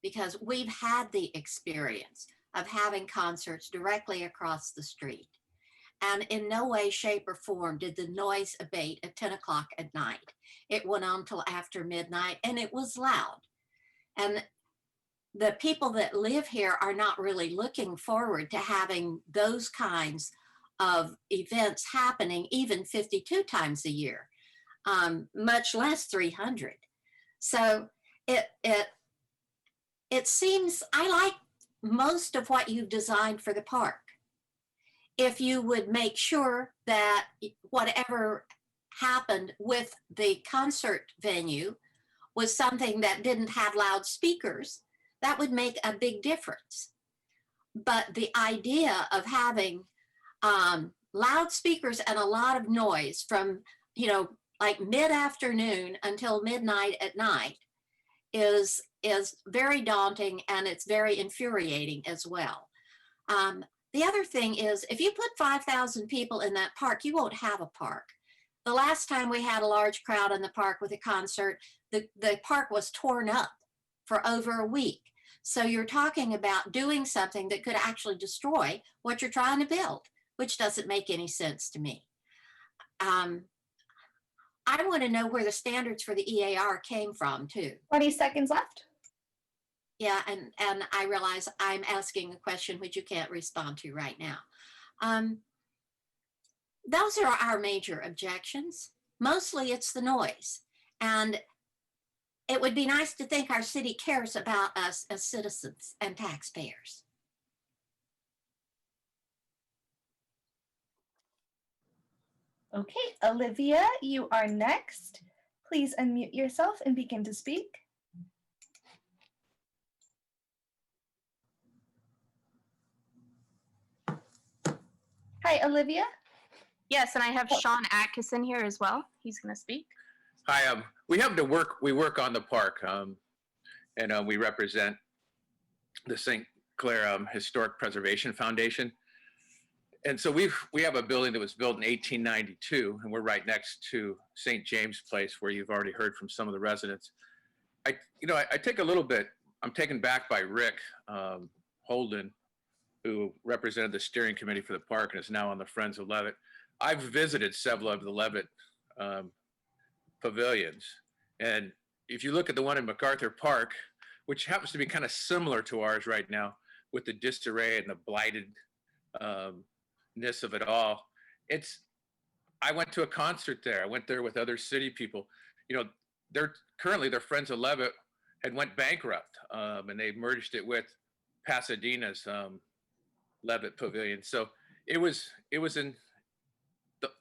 because we've had the experience of having concerts directly across the street. And in no way, shape, or form did the noise abate at 10 o'clock at night. It went on till after midnight, and it was loud. And the people that live here are not really looking forward to having those kinds of events happening even 52 times a year, much less 300. So it seems, I like most of what you've designed for the park. If you would make sure that whatever happened with the concert venue was something that didn't have loudspeakers, that would make a big difference. But the idea of having loudspeakers and a lot of noise from, like mid-afternoon until midnight at night is very daunting, and it's very infuriating as well. The other thing is, if you put 5,000 people in that park, you won't have a park. The last time we had a large crowd in the park with a concert, the park was torn up for over a week. So you're talking about doing something that could actually destroy what you're trying to build, which doesn't make any sense to me. I want to know where the standards for the EAR came from too. 20 seconds left. Yeah, and I realize I'm asking a question which you can't respond to right now. Those are our major objections. Mostly it's the noise. And it would be nice to think our city cares about us as citizens and taxpayers. Okay, Olivia, you are next. Please unmute yourself and begin to speak. Hi, Olivia. Yes, and I have Sean Atkinson here as well. He's going to speak. Hi, we work on the park, and we represent the St. Clair Historic Preservation Foundation. And so we have a building that was built in 1892, and we're right next to St. James Place, where you've already heard from some of the residents. I take a little bit, I'm taken back by Rick Holden, who represented the steering committee for the park and is now on the Friends of Levitt. I've visited several of the Levitt pavilions. And if you look at the one in MacArthur Park, which happens to be kind of similar to ours right now, with the disarray and the blightedness of it all, I went to a concert there. I went there with other city people. They're Friends of Levitt had went bankrupt, and they merged it with Pasadena's Levitt Pavilion. So it was in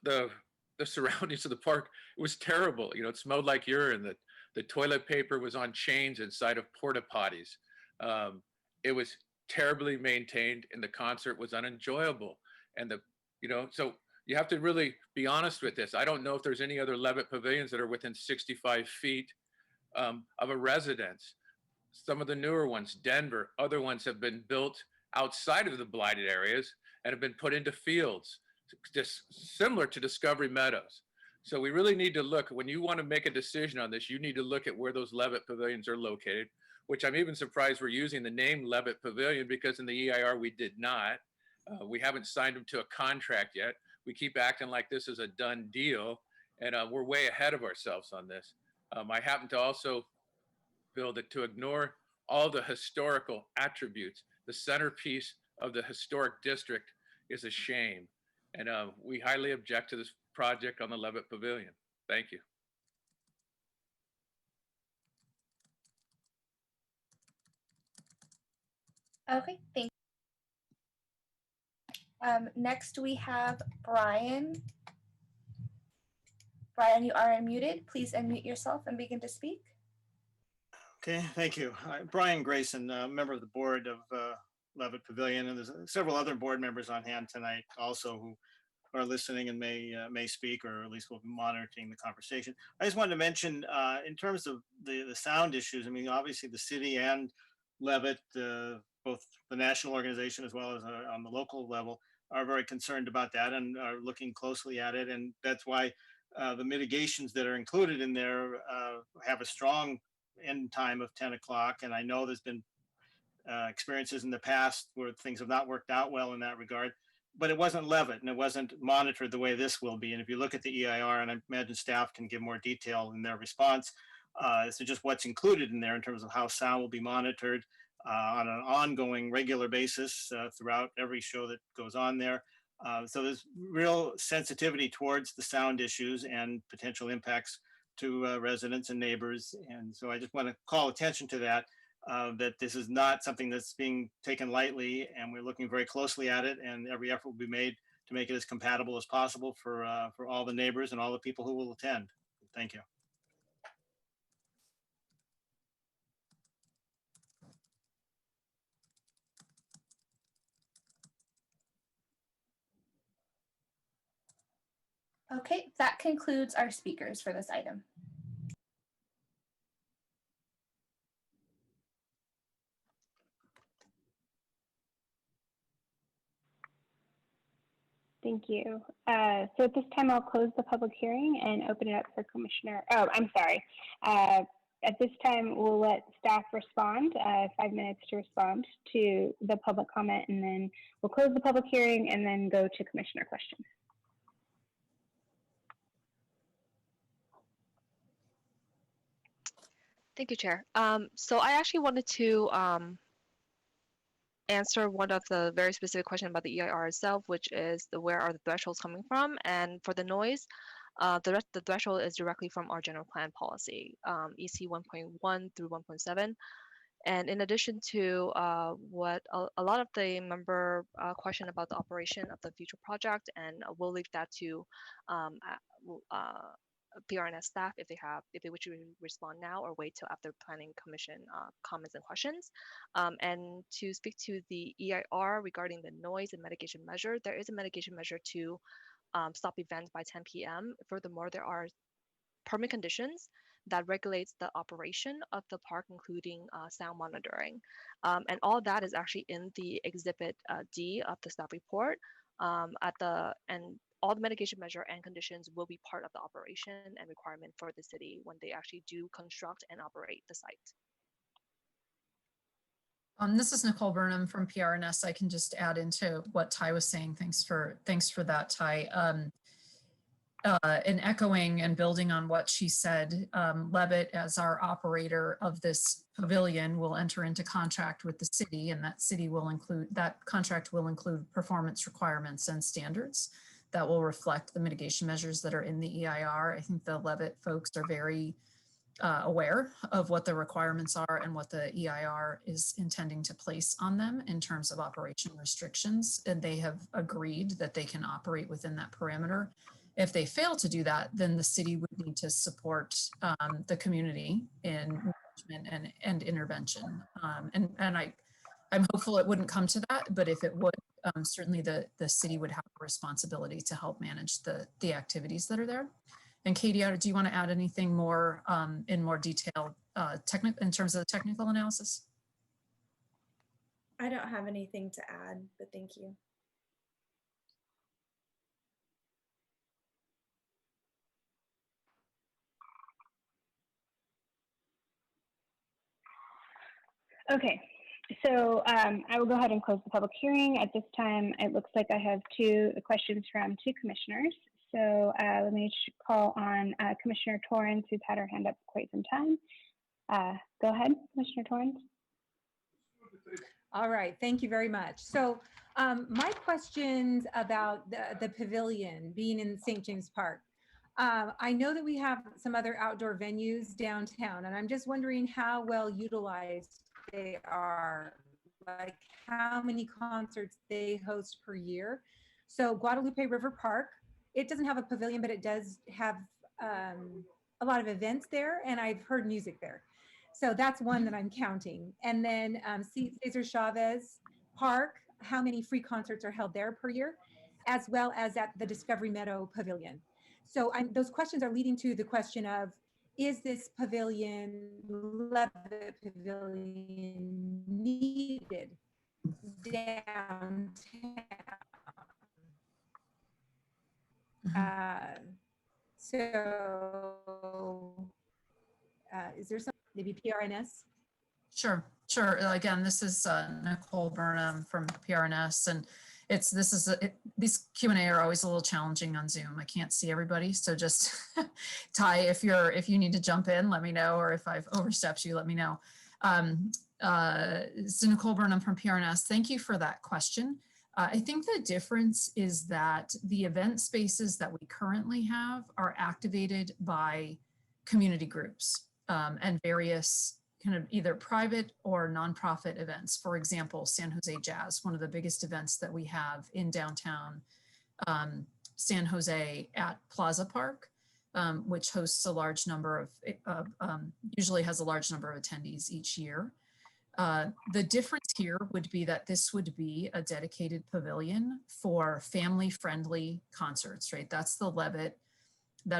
the surroundings of the park. It was terrible. It smelled like urine. The toilet paper was on chains inside of porta potties. It was terribly maintained and the concert was unenjoyable. And so you have to really be honest with this. I don't know if there's any other Levitt pavilions that are within 65 feet of a residence. Some of the newer ones, Denver, other ones have been built outside of the blighted areas and have been put into fields, just similar to Discovery Meadows. So we really need to look, when you want to make a decision on this, you need to look at where those Levitt pavilions are located, which I'm even surprised we're using the name Levitt Pavilion, because in the EIR we did not. We haven't signed them to a contract yet. We keep acting like this is a done deal, and we're way ahead of ourselves on this. I happen to also feel that to ignore all the historical attributes, the centerpiece of the historic district, is a shame. And we highly object to this project on the Levitt Pavilion. Thank you. Okay, thank you. Next we have Brian. Brian, you are unmuted. Please unmute yourself and begin to speak. Okay, thank you. Brian Grayson, member of the board of Levitt Pavilion, and there's several other board members on hand tonight also who are listening and may speak, or at least will be monitoring the conversation. I just wanted to mention in terms of the sound issues, I mean, obviously the city and Levitt, both the national organization as well as on the local level, are very concerned about that and are looking closely at it. And that's why the mitigations that are included in there have a strong end time of 10 o'clock. And I know there's been experiences in the past where things have not worked out well in that regard, but it wasn't Levitt and it wasn't monitored the way this will be. And if you look at the EIR, and I imagine staff can give more detail in their response, so just what's included in there in terms of how sound will be monitored on an ongoing regular basis throughout every show that goes on there. So there's real sensitivity towards the sound issues and potential impacts to residents and neighbors. And so I just want to call attention to that, that this is not something that's being taken lightly, and we're looking very closely at it, and every effort will be made to make it as compatible as possible for all the neighbors and all the people who will attend. Thank you. Okay, that concludes our speakers for this item. Thank you. So at this time, I'll close the public hearing and open it up for Commissioner. Oh, I'm sorry. At this time, we'll let staff respond, 5 minutes to respond to the public comment, and then we'll close the public hearing and then go to Commissioner questions. Thank you, Chair. So I actually wanted to answer one of the very specific questions about the EIR itself, which is where are the thresholds coming from? And for the noise, the threshold is directly from our general plan policy, EC 1.1 through 1.7. And in addition to what a lot of the member question about the operation of the future project, and we'll leave that to PRNS staff if they wish to respond now or wait till after Planning Commission comments and questions. And to speak to the EIR regarding the noise and mitigation measure, there is a mitigation measure to stop events by 10 p.m. Furthermore, there are permit conditions that regulates the operation of the park, including sound monitoring. And all that is actually in the Exhibit D of the staff report. And all the mitigation measure and conditions will be part of the operation and requirement for the city when they actually do construct and operate the site. This is Nicole Burnham from PRNS. I can just add into what Ty was saying. Thanks for that, Ty. And echoing and building on what she said, Levitt, as our operator of this pavilion, will enter into contract with the city, and that contract will include performance requirements and standards that will reflect the mitigation measures that are in the EIR. I think the Levitt folks are very aware of what the requirements are and what the EIR is intending to place on them in terms of operation restrictions, and they have agreed that they can operate within that parameter. If they fail to do that, then the city would need to support the community in management and intervention. And I'm hopeful it wouldn't come to that, but if it would, certainly the city would have a responsibility to help manage the activities that are there. And Katie, do you want to add anything more in more detail in terms of the technical analysis? I don't have anything to add, but thank you. Okay, so I will go ahead and close the public hearing. At this time, it looks like I have two questions from two commissioners. So let me call on Commissioner Torrance, who's had her hand up for quite some time. Go ahead, Commissioner Torrance. All right, thank you very much. So my questions about the pavilion being in St. James Park. I know that we have some other outdoor venues downtown, and I'm just wondering how well utilized they are, like how many concerts they host per year. So Guadalupe River Park, it doesn't have a pavilion, but it does have a lot of events there, and I've heard music there. So that's one that I'm counting. And then Cesar Chavez Park, how many free concerts are held there per year, as well as at the Discovery Meadow Pavilion. So those questions are leading to the question of, is this pavilion, Levitt Pavilion, needed downtown? Is there some, maybe PRNS? Sure. Again, this is Nicole Burnham from PRNS, and these Q&A are always a little challenging on Zoom. I can't see everybody, so just Ty, if you need to jump in, let me know, or if I've overstepped you, let me know. So Nicole Burnham from PRNS, thank you for that question. I think the difference is that the event spaces that we currently have are activated by community groups and various kind of either private or nonprofit events. For example, San Jose Jazz, one of the biggest events that we have in downtown San Jose at Plaza Park, which hosts a large number of, usually has a large number of attendees each year. The difference here would be that this would be a dedicated pavilion for family-friendly concerts, right? That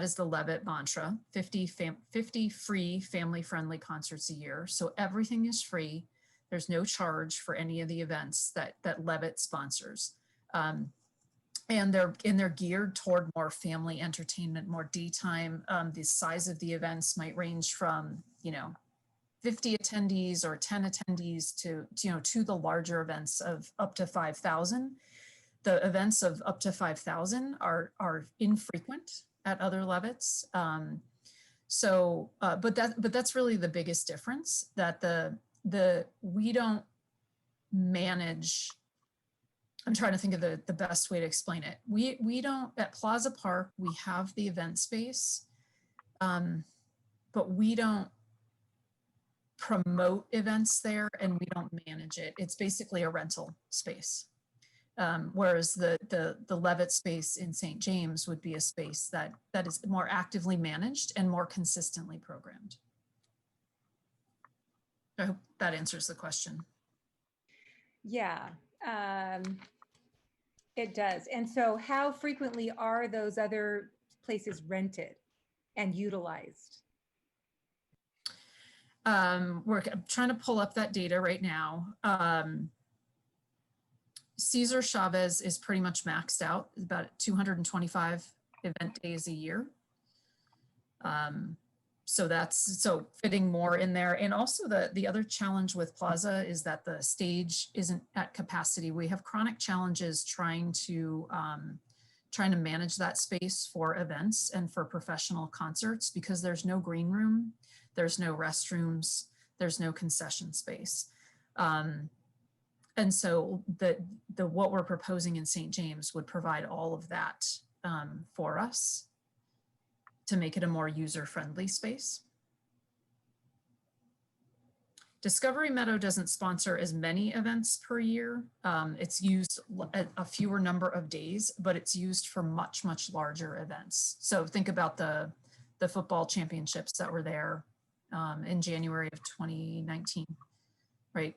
is the Levitt mantra, 50 free family-friendly concerts a year. So everything is free. There's no charge for any of the events that Levitt sponsors. And they're geared toward more family entertainment, more daytime. The size of the events might range from, 50 attendees or 10 attendees to the larger events of up to 5,000. The events of up to 5,000 are infrequent at other Levitts. But that's really the biggest difference, that we don't manage. I'm trying to think of the best way to explain it. We don't, at Plaza Park, we have the event space, but we don't promote events there and we don't manage it. It's basically a rental space. Whereas the Levitt space in St. James would be a space that is more actively managed and more consistently programmed. I hope that answers the question. Yeah, it does. And so how frequently are those other places rented and utilized? We're trying to pull up that data right now. Cesar Chavez is pretty much maxed out, about 225 event days a year. So that's fitting more in there. And also the other challenge with Plaza is that the stage isn't at capacity. We have chronic challenges trying to manage that space for events and for professional concerts, because there's no green room, there's no restrooms, there's no concession space. And so what we're proposing in St. James would provide all of that for us to make it a more user-friendly space. Discovery Meadow doesn't sponsor as many events per year. It's used a fewer number of days, but it's used for much, much larger events. So think about the football championships that were there in January of 2019. Right,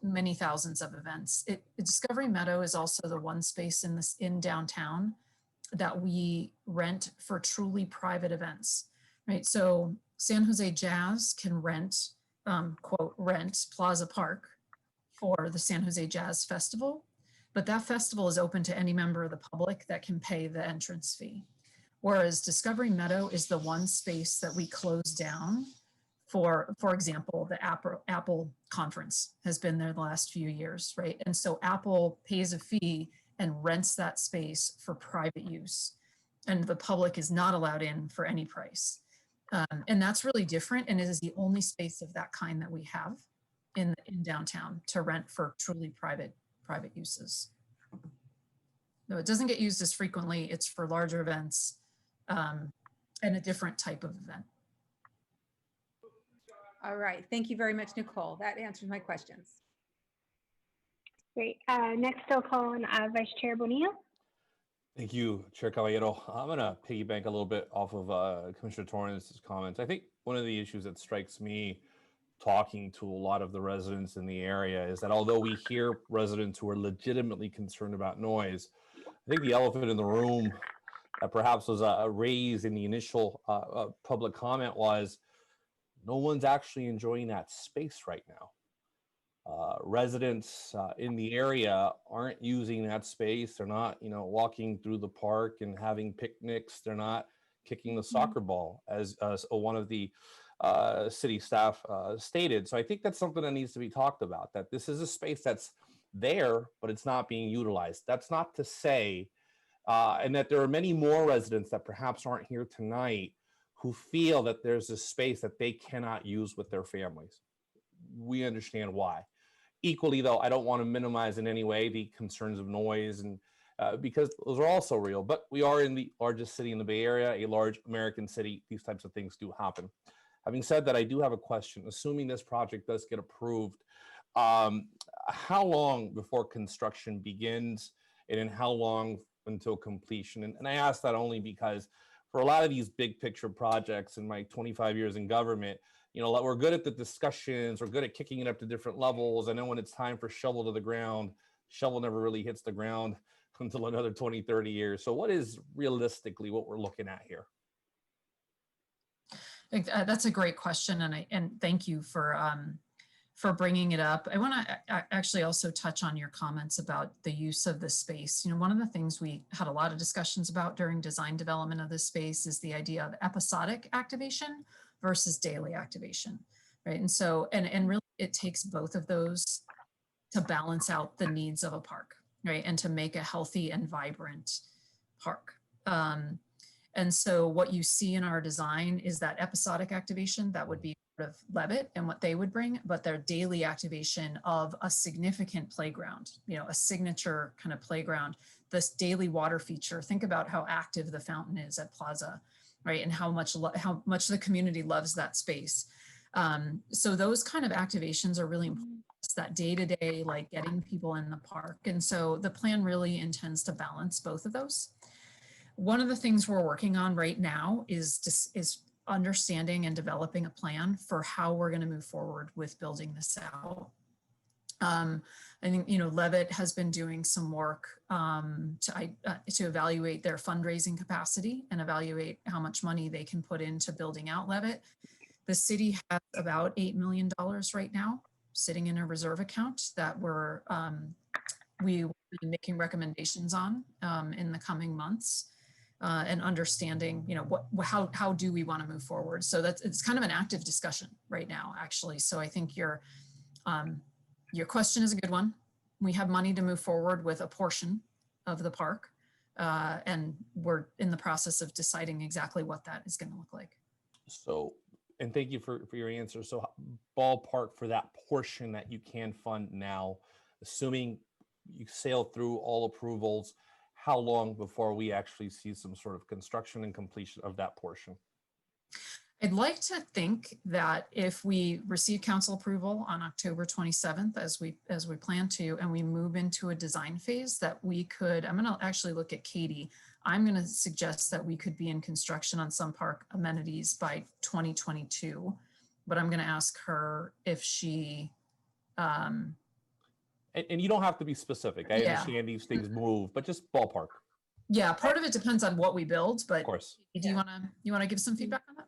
many thousands of events. Discovery Meadow is also the one space in downtown that we rent for truly private events, right? So San Jose Jazz can rent, quote, rent Plaza Park for the San Jose Jazz Festival, but that festival is open to any member of the public that can pay the entrance fee. Whereas Discovery Meadow is the one space that we close down for example, the Apple conference has been there the last few years, right? And so Apple pays a fee and rents that space for private use, and the public is not allowed in for any price. And that's really different, and it is the only space of that kind that we have in downtown to rent for truly private uses. No, it doesn't get used as frequently. It's for larger events and a different type of event. All right, thank you very much, Nicole. That answers my questions. Great. Next, I'll call on Vice Chair Bonilla. Thank you, Chair Caballero. I'm going to piggyback a little bit off of Commissioner Torrens' comments. I think one of the issues that strikes me talking to a lot of the residents in the area is that although we hear residents who are legitimately concerned about noise, I think the elephant in the room that perhaps was raised in the initial public comment was no one's actually enjoying that space right now. Residents in the area aren't using that space. They're not, walking through the park and having picnics. They're not kicking the soccer ball, as one of the city staff stated. So I think that's something that needs to be talked about, that this is a space that's there, but it's not being utilized. That's not to say, and that there are many more residents that perhaps aren't here tonight who feel that there's a space that they cannot use with their families. We understand why. Equally, though, I don't want to minimize in any way the concerns of noise, and because those are also real. But we are in the largest city in the Bay Area, a large American city. These types of things do happen. Having said that, I do have a question. Assuming this project does get approved, how long before construction begins, and in how long until completion? And I ask that only because for a lot of these big picture projects in my 25 years in government, we're good at the discussions, we're good at kicking it up to different levels. I know when it's time for shovel to the ground, shovel never really hits the ground until another 20, 30 years. So what is realistically what we're looking at here? That's a great question, and thank you for bringing it up. I want to actually also touch on your comments about the use of the space. One of the things we had a lot of discussions about during design development of this space is the idea of episodic activation versus daily activation, right? And so, and really it takes both of those to balance out the needs of a park, right? And to make a healthy and vibrant park. And so what you see in our design is that episodic activation that would be of Levitt and what they would bring, but their daily activation of a significant playground, a signature kind of playground, this daily water feature. Think about how active the fountain is at Plaza, right? And how much the community loves that space. So those kind of activations are really important. It's that day-to-day, like getting people in the park. And so the plan really intends to balance both of those. One of the things we're working on right now is understanding and developing a plan for how we're going to move forward with building this out. I think, Levitt has been doing some work to evaluate their fundraising capacity and evaluate how much money they can put into building out Levitt. The city has about $8 million right now sitting in a reserve account that we will be making recommendations on in the coming months. And understanding, how do we want to move forward? So it's kind of an active discussion right now, actually. So I think your question is a good one. We have money to move forward with a portion of the park, and we're in the process of deciding exactly what that is going to look like. So, and thank you for your answer. So ballpark for that portion that you can fund now, assuming you sail through all approvals, how long before we actually see some sort of construction and completion of that portion? I'd like to think that if we receive council approval on October 27th, as we plan to, and we move into a design phase, that we could, I'm going to actually look at Katie. I'm going to suggest that we could be in construction on some park amenities by 2022. but I'm going to ask her if she, And you don't have to be specific. I Yeah. understand these things move, but just ballpark. yeah, part of it depends on what we build, but Of course. do you want to give some feedback on that?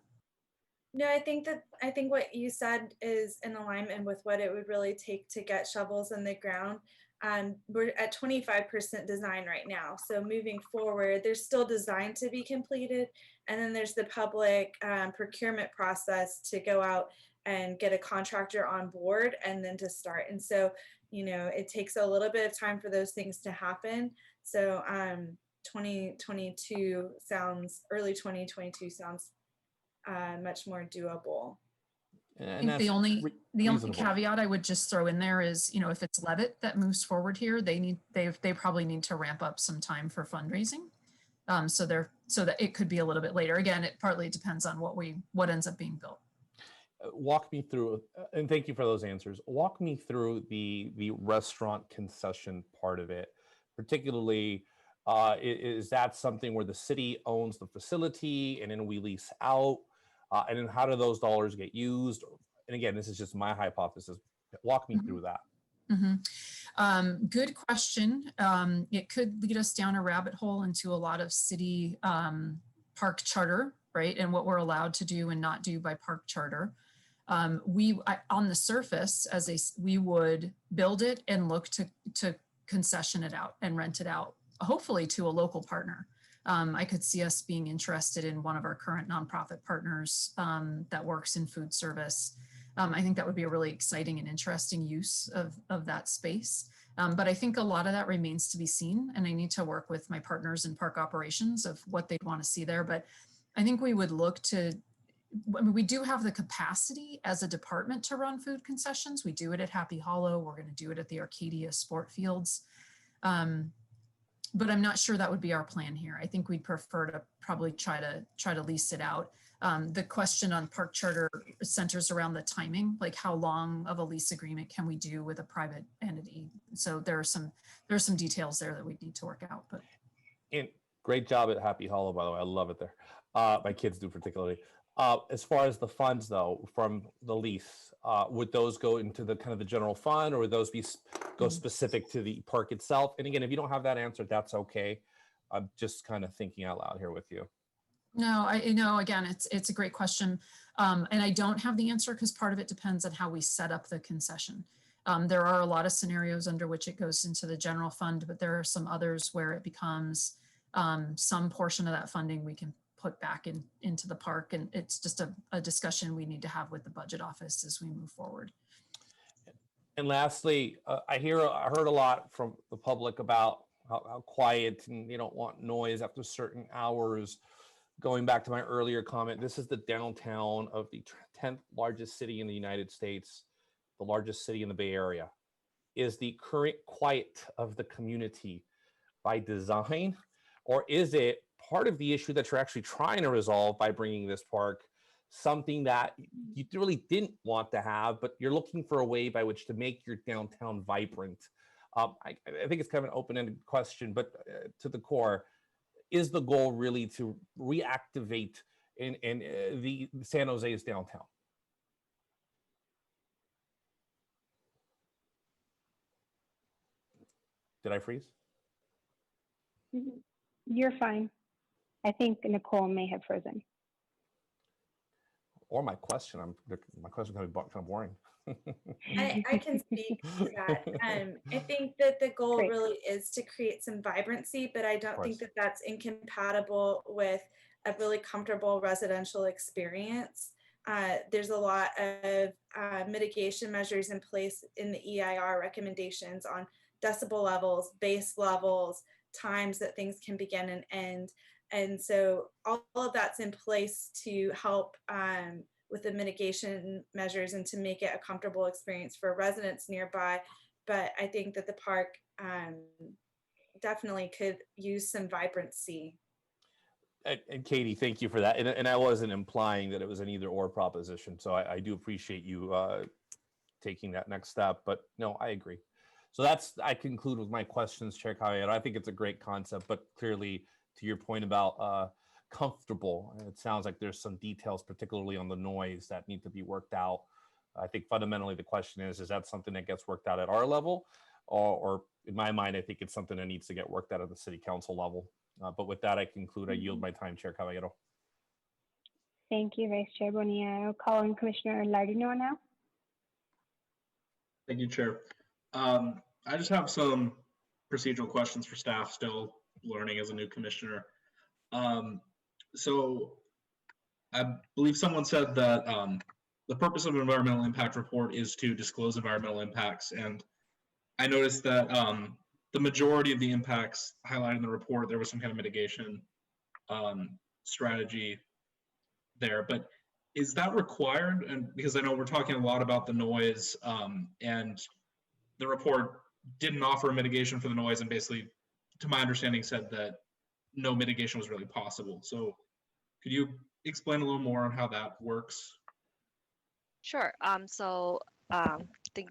No, I think what you said is in alignment with what it would really take to get shovels in the ground. We're at 25% design right now. So moving forward, there's still design to be completed. And then there's the public procurement process to go out and get a contractor on board and then to start. And so, it takes a little bit of time for those things to happen. So 2022 sounds, early 2022 sounds much more doable. I think the only caveat I would just throw in there is, if it's Levitt that moves forward here, they probably need to ramp up some time for fundraising. So that it could be a little bit later. Again, it partly depends on what ends up being built. Walk me through, and thank you for those answers. Walk me through the restaurant concession part of it, particularly. Is that something where the city owns the facility and then we lease out? And then how do those dollars get used? And again, this is just my hypothesis. Walk me through that. Good question. It could lead us down a rabbit hole into a lot of city park charter, right? And what we're allowed to do and not do by park charter. On the surface, we would build it and look to concession it out and rent it out, hopefully to a local partner. I could see us being interested in one of our current nonprofit partners that works in food service. I think that would be a really exciting and interesting use of that space. But I think a lot of that remains to be seen, and I need to work with my partners in park operations of what they'd want to see there. But I think we would look to, we do have the capacity as a department to run food concessions. We do it at Happy Hollow. We're going to do it at the Arcadia Sport Fields. But I'm not sure that would be our plan here. I think we'd prefer to probably try to lease it out. The question on park charter centers around the timing, like how long of a lease agreement can we do with a private entity? So there are some details there that we need to work out. But And great job at Happy Hollow, by the way. I love it there. My kids do particularly. As far as the funds, though, from the lease, would those go into the kind of the general fund, or would those go specific to the park itself? And again, if you don't have that answer, that's okay. I'm just kind of thinking out loud here with you. No, I know, again, it's a great question. And I don't have the answer because part of it depends on how we set up the concession. There are a lot of scenarios under which it goes into the general fund, but there are some others where it becomes some portion of that funding we can put back into the park. And it's just a discussion we need to have with the budget office as we move forward. And lastly, I heard a lot from the public about how quiet and you don't want noise after certain hours. Going back to my earlier comment, this is the downtown of the 10th largest city in the United States, the largest city in the Bay Area. Is the current quiet of the community by design, or is it part of the issue that you're actually trying to resolve by bringing this park, something that you really didn't want to have, but you're looking for a way by which to make your downtown vibrant? I think it's kind of an open-ended question, but to the core, is the goal really to reactivate in the San Jose's downtown? Did I freeze? You're fine. I think Nicole may have frozen. Or my question. My question can be kind of boring. I can speak to that. I think that the goal really is to create some vibrancy, but I don't think that that's incompatible with a really comfortable residential experience. There's a lot of mitigation measures in place in the EIR recommendations on decibel levels, base levels, times that things can begin and end. And so all of that's in place to help with the mitigation measures and to make it a comfortable experience for residents nearby. But I think that the park definitely could use some vibrancy. And Katie, thank you for that. And I wasn't implying that it was an either or proposition. So I do appreciate you taking that next step. But no, I agree. So I conclude with my questions, Chair Caballero. I think it's a great concept, but clearly to your point about comfortable. And it sounds like there's some details, particularly on the noise, that need to be worked out. I think fundamentally the question is that something that gets worked out at our level? Or in my mind, I think it's something that needs to get worked out at the city council level. But with that, I conclude. I yield my time, Chair Caballero. Thank you, Vice Chair Bonilla. I'll call on Commissioner Lardino now. Thank you, Chair. I just have some procedural questions for staff, still learning as a new commissioner. So I believe someone said that the purpose of an environmental impact report is to disclose environmental impacts. And I noticed that the majority of the impacts highlighted in the report, there was some kind of mitigation strategy there. But is that required? And because I know we're talking a lot about the noise, and the report didn't offer a mitigation for the noise, and basically, to my understanding, said that no mitigation was really possible. So could you explain a little more on how that works? Sure. Think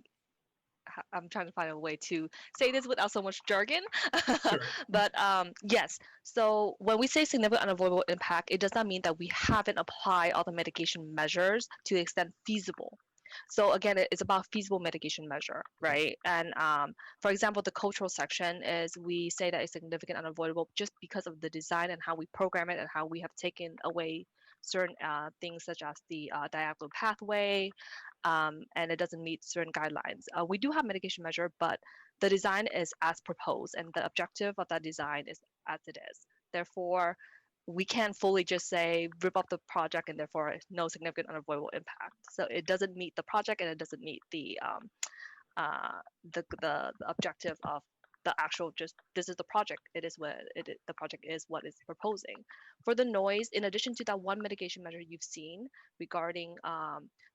I'm trying to find a way to say this without so much jargon. Sure. But yes, so when we say significant unavoidable impact, it does not mean that we haven't applied all the mitigation measures to the extent feasible. So again, it's about feasible mitigation measure, right? And for example, the cultural section is we say that it's significant unavoidable just because of the design and how we program it and how we have taken away certain things such as the diagonal pathway, and it doesn't meet certain guidelines. We do have mitigation measure, but the design is as proposed and the objective of that design is as it is. Therefore, we can't fully just say rip up the project and therefore no significant unavoidable impact. So it doesn't meet the project and it doesn't meet the objective of the actual, just this is the project. It is what the project is what it's proposing. For the noise, in addition to that one mitigation measure you've seen regarding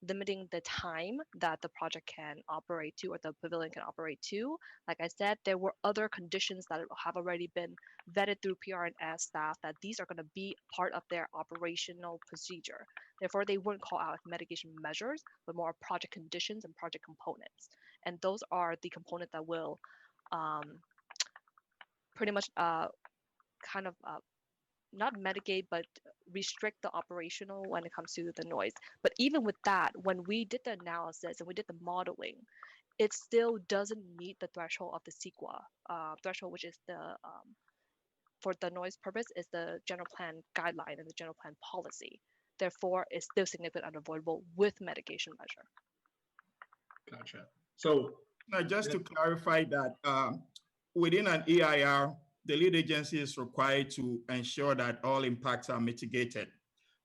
limiting the time that the project can operate to or the pavilion can operate to, like I said, there were other conditions that have already been vetted through PR&S staff that these are going to be part of their operational procedure. Therefore, they wouldn't call out mitigation measures, but more project conditions and project components. And those are the components that will pretty much kind of not mitigate, but restrict the operational when it comes to the noise. But even with that, when we did the analysis and we did the modeling, it still doesn't meet the threshold of the CEQA threshold, which is the for the noise purpose is the general plan guideline and the general plan policy. Therefore, it's still significant unavoidable with mitigation measure. Gotcha. So just to clarify that, within an EIR, the lead agency is required to ensure that all impacts are mitigated.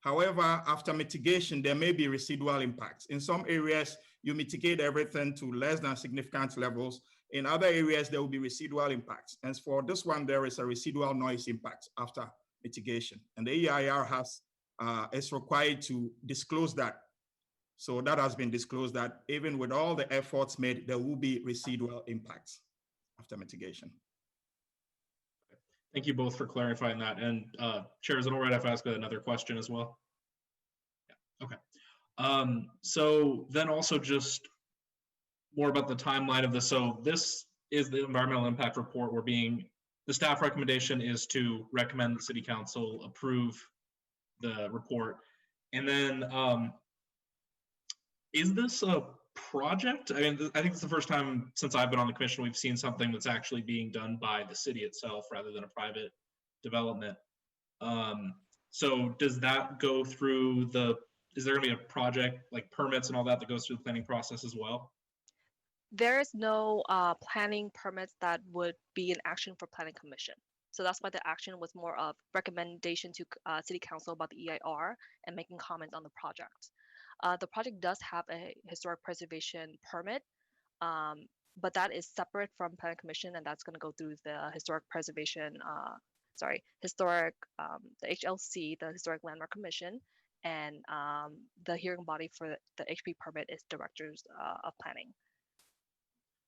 However, after mitigation, there may be residual impacts. In some areas, you mitigate everything to less than significant levels. In other areas, there will be residual impacts. And for this one, there is a residual noise impact after mitigation. And the EIR is required to disclose that. So that has been disclosed that even with all the efforts made, there will be residual impacts after mitigation. thank you both for clarifying that. And Chair, is it all right if I ask another question as well? Yeah. Okay. So then also just more about the timeline of this. So this is the environmental impact report. The staff recommendation is to recommend the City Council approve the report. And then is this a project? I mean, I think it's the first time since I've been on the commission we've seen something that's actually being done by the city itself rather than a private development. So does that go through is there gonna be a project like permits and all that goes through the planning process as well? There is no planning permits that would be an action for planning commission. So that's why the action was more of recommendation to City Council about the EIR and making comments on the project. The project does have a historic preservation permit, but that is separate from planning commission, and that's going to go through the historic preservation, the HLC, the Historic Landmark Commission, and the hearing body for the HP permit is directors of planning.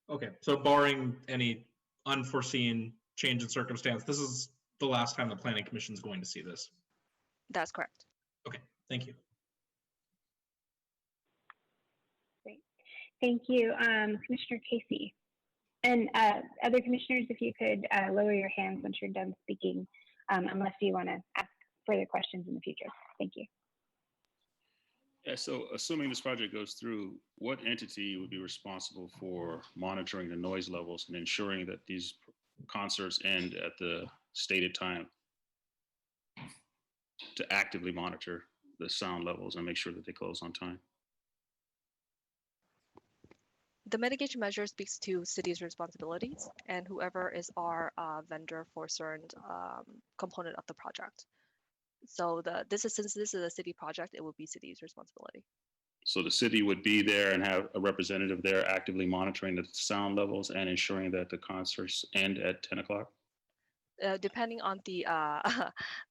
Okay, so barring any unforeseen change in circumstance, this is the last time the planning commission is going to see this. That's correct. Okay, thank you. Great, thank you, Commissioner Casey. And other commissioners, if you could lower your hands once you're done speaking, unless you want to ask further questions in the future. Thank you. Yeah, so assuming this project goes through, what entity would be responsible for monitoring the noise levels and ensuring that these concerts end at the stated time to actively monitor the sound levels and make sure that they close on time? The mitigation measure speaks to city's responsibilities and whoever is our vendor for certain component of the project. So since this is a city project, it will be city's responsibility. So the city would be there and have a representative there actively monitoring the sound levels and ensuring that the concerts end at 10 o'clock? Depending on the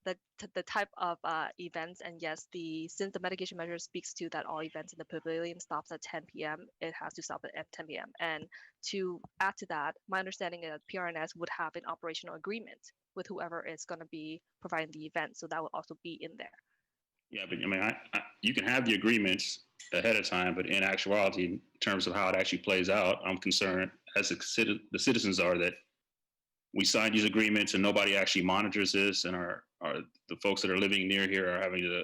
the type of events, and yes, since the mitigation measure speaks to that all events in the pavilion stops at 10 p.m., it has to stop at 10 p.m. And to add to that, my understanding is that PRNS would have an operational agreement with whoever is going to be providing the event, so that will also be in there. Yeah, but I mean, you can have the agreements ahead of time, but in actuality, in terms of how it actually plays out, I'm concerned, as the citizens are, that we signed these agreements and nobody actually monitors this, and the folks that are living near here are having to.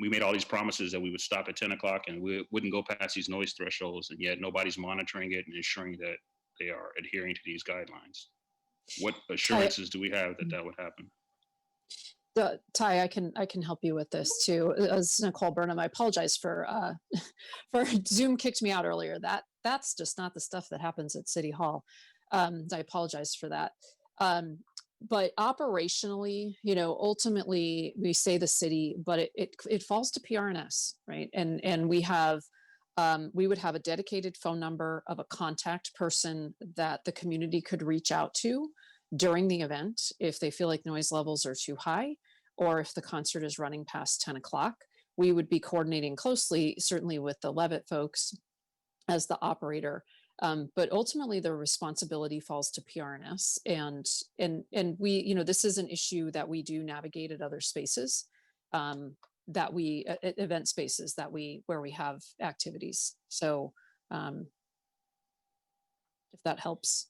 We made all these promises that we would stop at 10 o'clock and we wouldn't go past these noise thresholds, and yet nobody's monitoring it and ensuring that they are adhering to these guidelines. What assurances do we have that that would happen? Ty, I can help you with this too. As Nicole Burnham, I apologize for Zoom kicked me out earlier. That's just not the stuff that happens at City Hall. I apologize for that. But operationally, ultimately we say the city, but it falls to PRNS, right? And we would have a dedicated phone number of a contact person that the community could reach out to during the event if they feel like noise levels are too high, or if the concert is running past 10 o'clock. We would be coordinating closely, certainly with the Levitt folks as the operator. But ultimately the responsibility falls to PRNS, and we, this is an issue that we do navigate at other spaces, event spaces where we have activities. So if that helps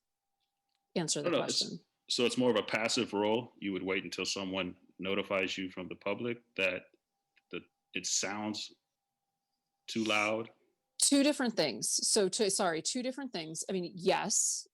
answer the question. So it's more of a passive role. You would wait until someone notifies you from the public that it sounds too loud. Two different things. Two different things. I mean, yes,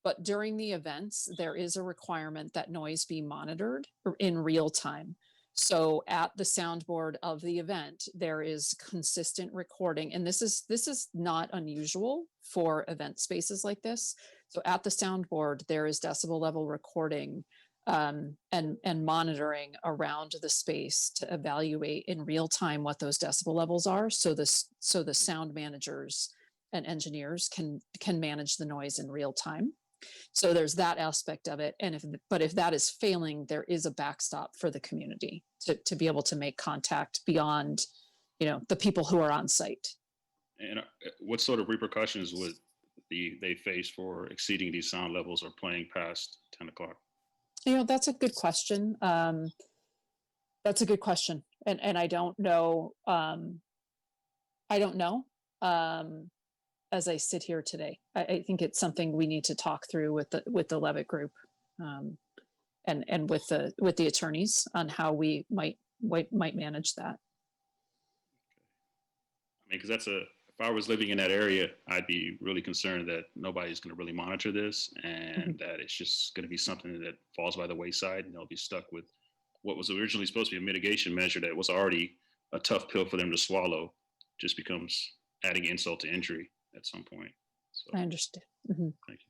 but during the events, there is a requirement that noise be monitored in real time. So at the soundboard of the event, there is consistent recording, and this is not unusual for event spaces like this. So at the soundboard, there is decibel level recording and monitoring around the space to evaluate in real time what those decibel levels are. So the sound managers and engineers can manage the noise in real time. So there's that aspect of it. And if that is failing, there is a backstop for the community to be able to make contact beyond, the people who are on site. And what sort of repercussions would they face for exceeding these sound levels or playing past 10 o'clock? That's a good question. That's a good question. And I don't know. As I sit here today, I think it's something we need to talk through with the Levitt group, and with the attorneys on how we might manage that. I mean, because if I was living in that area, I'd be really concerned that nobody's going to really monitor this, and that it's just going to be something that falls by the wayside, and they'll be stuck with what was originally supposed to be a mitigation measure that was already a tough pill for them to swallow, just becomes adding insult to injury at some point. So, I understand. Mm-hmm. Thank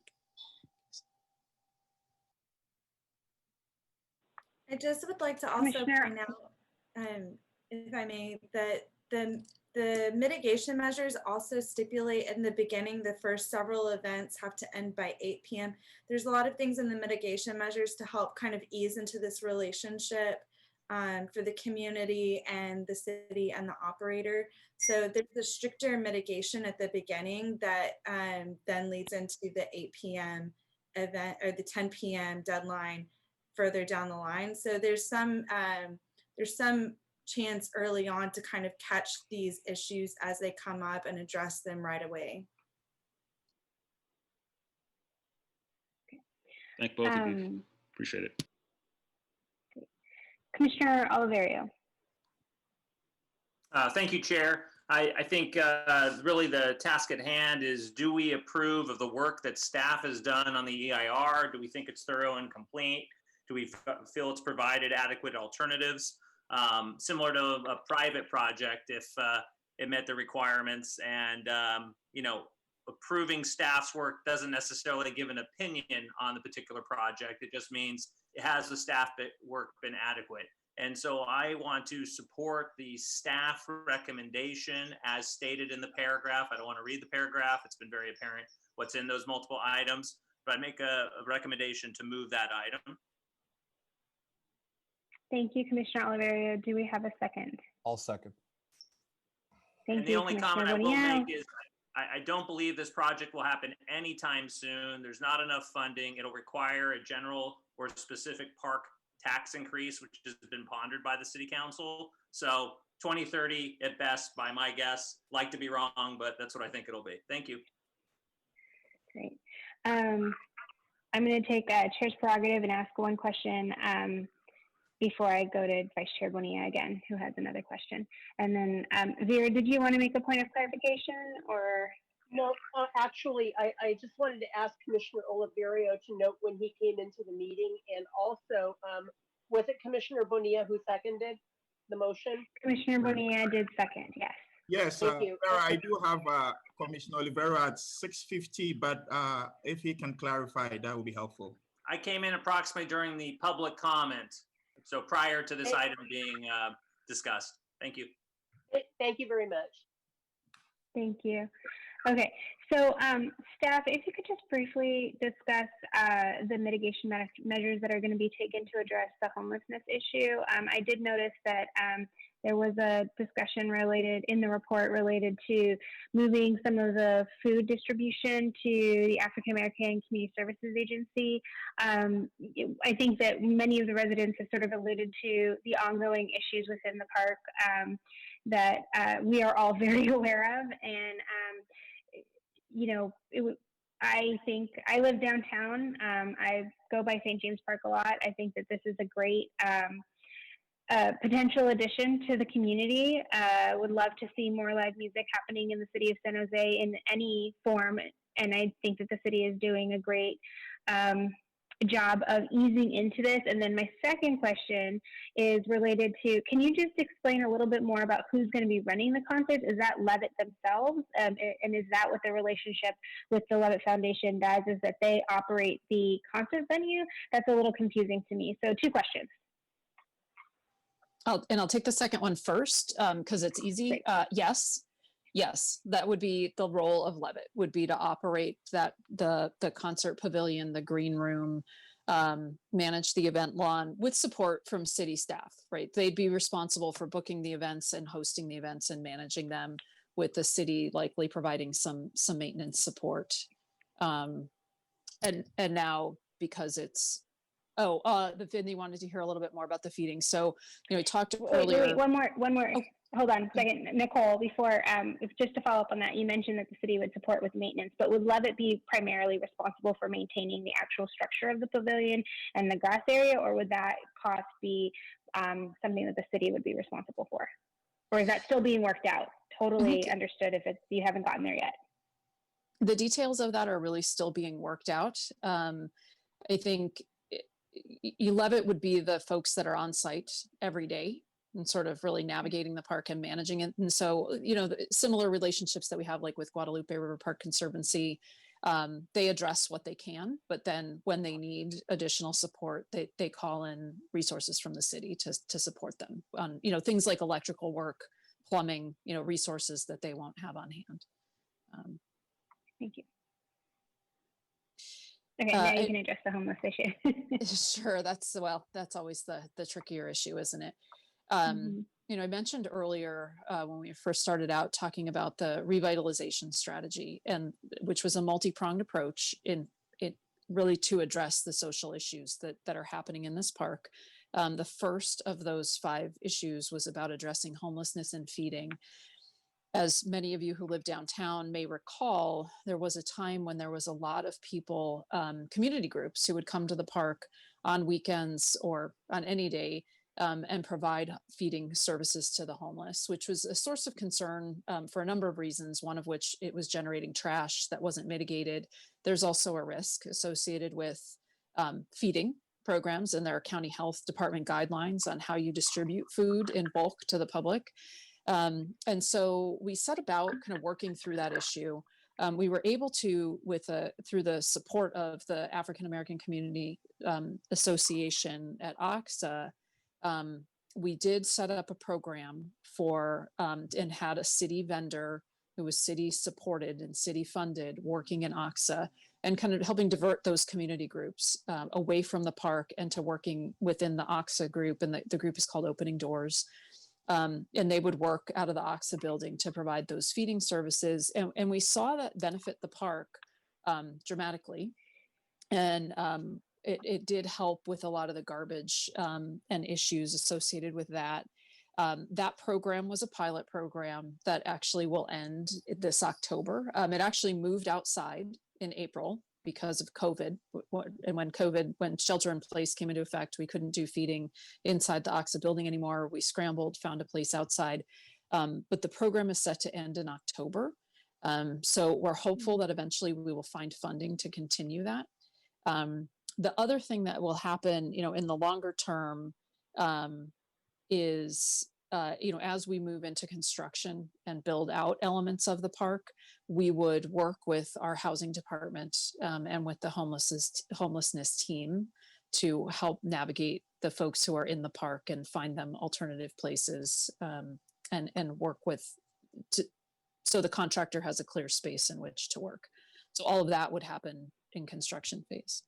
you. I just would like to also point out, if I may, that the mitigation measures also stipulate in the beginning, the first several events have to end by 8 p.m. There's a lot of things in the mitigation measures to help kind of ease into this relationship for the community and the city and the operator. So there's a stricter mitigation at the beginning that then leads into the 8 p.m. event or the 10 p.m. deadline further down the line. So there's some chance early on to kind of catch these issues as they come up and address them right away. Thank both of you. Appreciate it. Commissioner Oliverio. Thank you, Chair. I think really the task at hand is, do we approve of the work that staff has done on the EIR? Do we think it's thorough and complete? Do we feel it's provided adequate alternatives? Similar to a private project, if it met the requirements, and you know, approving staff's work doesn't necessarily give an opinion on the particular project. It just means it has the staff work been adequate. And so I want to support the staff recommendation as stated in the paragraph. I don't want to read the paragraph. It's been very apparent what's in those multiple items, but I make a recommendation to move that item. Thank you, Commissioner Oliverio. Do we have a second? I'll second. Thank And you, the only Commissioner comment I will Bonilla. make is I don't believe this project will happen anytime soon. There's not enough funding. It'll require a general or specific park tax increase, which has been pondered by the city council. So 2030 at best, by my guess. Like to be wrong, but that's what I think it'll be. Thank you. Great. I'm going to take Chair's prerogative and ask one question before I go to Vice Chair Bonilla again, who has another question. And then Vera, did you want to make a point of clarification or? No, actually, I just wanted to ask Commissioner Oliverio to note when he came into the meeting, and also, was it Commissioner Bonilla who seconded the motion? Commissioner Bonilla did second, yes. Yes, Thank you. I do have Commissioner Oliveira at 6:50, but if he can clarify, that would be helpful. I came in approximately during the public comment, so prior to this item being discussed. Thank you. Thank you very much. Thank you. Okay, so staff, if you could just briefly discuss the mitigation measures that are going to be taken to address the homelessness issue. I did notice that there was a discussion related in the report related to moving some of the food distribution to the African American Community Services Agency. I think that many of the residents have sort of alluded to the ongoing issues within the park that we are all very aware of. And, you know, I think I live downtown. I go by St. James Park a lot. I think that this is a great potential addition to the community. Would love to see more live music happening in the city of San Jose in any form. And I think that the city is doing a great job of easing into this. And then my second question is related to, can you just explain a little bit more about who's going to be running the concerts? Is that Levitt themselves? And is that what the relationship with the Levitt Foundation does, is that they operate the concert venue? That's a little confusing to me. So 2 questions. I'll take the second one first because it's easy. Yes, that would be the role of Levitt, would be to operate that the concert pavilion, the green room, manage the event lawn with support from city staff, right? They'd be responsible for booking the events and hosting the events and managing them, with the city likely providing some maintenance support. And now, because it's the Vinny wanted to hear a little bit more about the feeding. So, you know, we talked earlier. Wait, one more. Oh. Hold on a second, Nicole, before, just to follow up on that, you mentioned that the city would support with maintenance, but would Levitt be primarily responsible for maintaining the actual structure of the pavilion and the grass area, or would that cost be something that the city would be responsible for? Or is that still being worked out? Totally understood if you haven't gotten there yet. The details of that are really still being worked out. I think Levitt would be the folks that are on site every day and sort of really navigating the park and managing it. And so, you know, the similar relationships that we have, like with Guadalupe River Park Conservancy, they address what they can, but then when they need additional support, they call in resources from the city to support them on, you know, things like electrical work, plumbing, you know, resources that they won't have on hand. Thank you. Okay, now you can address the homeless issue. Sure, that's always the trickier issue, isn't it? You know, I mentioned earlier when we first started out talking about the revitalization strategy, and which was a multi-pronged approach in it really to address the social issues that are happening in this park. The first of those 5 issues was about addressing homelessness and feeding. As many of you who live downtown may recall, there was a time when there was a lot of people, community groups, who would come to the park on weekends or on any day and provide feeding services to the homeless, which was a source of concern for a number of reasons, one of which it was generating trash that wasn't mitigated. There's also a risk associated with feeding programs, and there are county health department guidelines on how you distribute food in bulk to the public. And so we set about kind of working through that issue. We were able to, through the support of the African American Community Association at OXA, we did set up a program for and had a city vendor who was city supported and city funded working in OXA and kind of helping divert those community groups away from the park and to working within the OXA group. And the group is called Opening Doors. And they would work out of the OXA building to provide those feeding services. And we saw that benefit the park dramatically. And it did help with a lot of the garbage and issues associated with that. That program was a pilot program that actually will end this October. It actually moved outside in April because of COVID. And when shelter in place came into effect, we couldn't do feeding inside the OXA building anymore. We scrambled, found a place outside. But the program is set to end in October. So we're hopeful that eventually we will find funding to continue that. The other thing that will happen, in the longer term is, as we move into construction and build out elements of the park, we would work with our housing department and with the homelessness team to help navigate the folks who are in the park and find them alternative places and work so the contractor has a clear space in which to work. So all of that would happen in construction phase.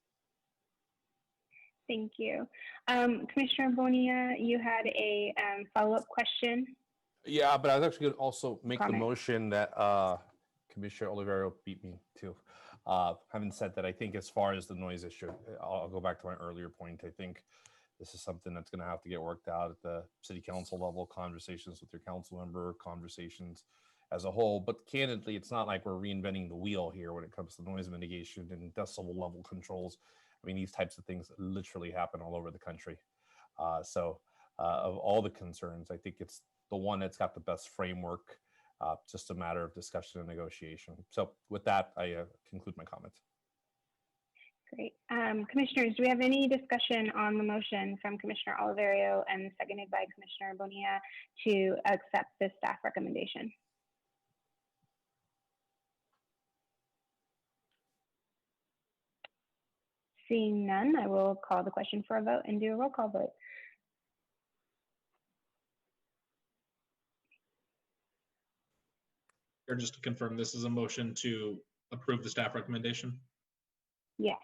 Thank you. Commissioner Bonilla, you had a follow-up question. Yeah, but I was actually going to also make Comment. the motion that Commissioner Oliverio beat me to. Having said that, I think as far as the noise issue, I'll go back to my earlier point. I think this is something that's going to have to get worked out at the city council level, conversations with your council member, conversations as a whole. But candidly, it's not like we're reinventing the wheel here when it comes to noise mitigation and decibel level controls. I mean, these types of things literally happen all over the country. So of all the concerns, I think it's the one that's got the best framework, just a matter of discussion and negotiation. So with that, I conclude my comments. Great. Commissioners, do we have any discussion on the motion from Commissioner Oliverio and seconded by Commissioner Bonilla to accept the staff recommendation? Seeing none, I will call the question for a vote and do a roll call vote. Or just to confirm, this is a motion to approve the staff recommendation? Yes,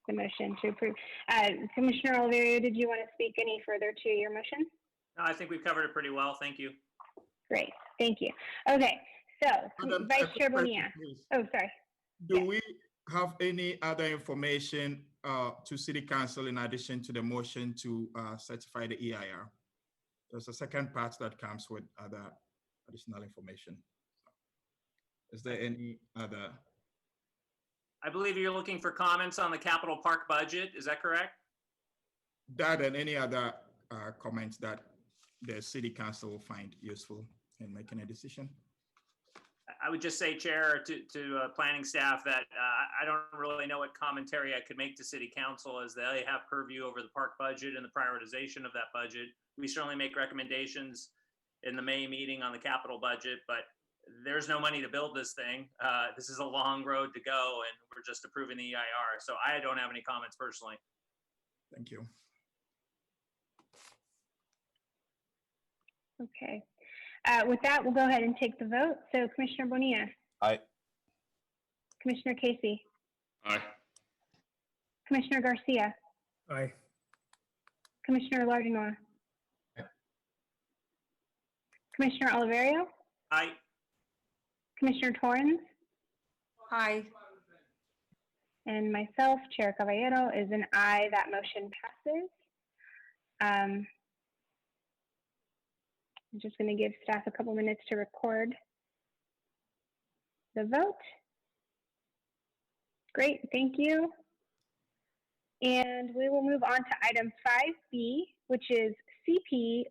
the motion to approve. Commissioner Oliverio, did you want to speak any further to your motion? No, I think we've covered it pretty well. Thank you. Great, thank you. Okay, so Vice Chair Bonilla. Oh, sorry. Do we have any other information to City Council in addition to the motion to certify the EIR? There's a second part that comes with other additional information. Is there any other? I believe you're looking for comments on the capital park budget. Is that correct? That and any other comments that the City Council will find useful in making a decision. I would just say, Chair, to planning staff that I don't really know what commentary I could make to City Council, as they have purview over the park budget and the prioritization of that budget. We certainly make recommendations in the May meeting on the capital budget, but there's no money to build this thing. This is a long road to go, and we're just approving the EIR. So I don't have any comments personally. Thank you. Okay. With that, we'll go ahead and take the vote. So Commissioner Bonilla. Aye. Commissioner Casey. Aye. Commissioner Garcia. Aye. Commissioner Lardinois. Aye. Commissioner Oliverio. Aye. Commissioner Torrens. Aye. And myself, Chair Caballero, is an aye. That motion passes. I'm just going to give staff a couple minutes to record the vote. Great, thank you. And we will move on to item 5B, which is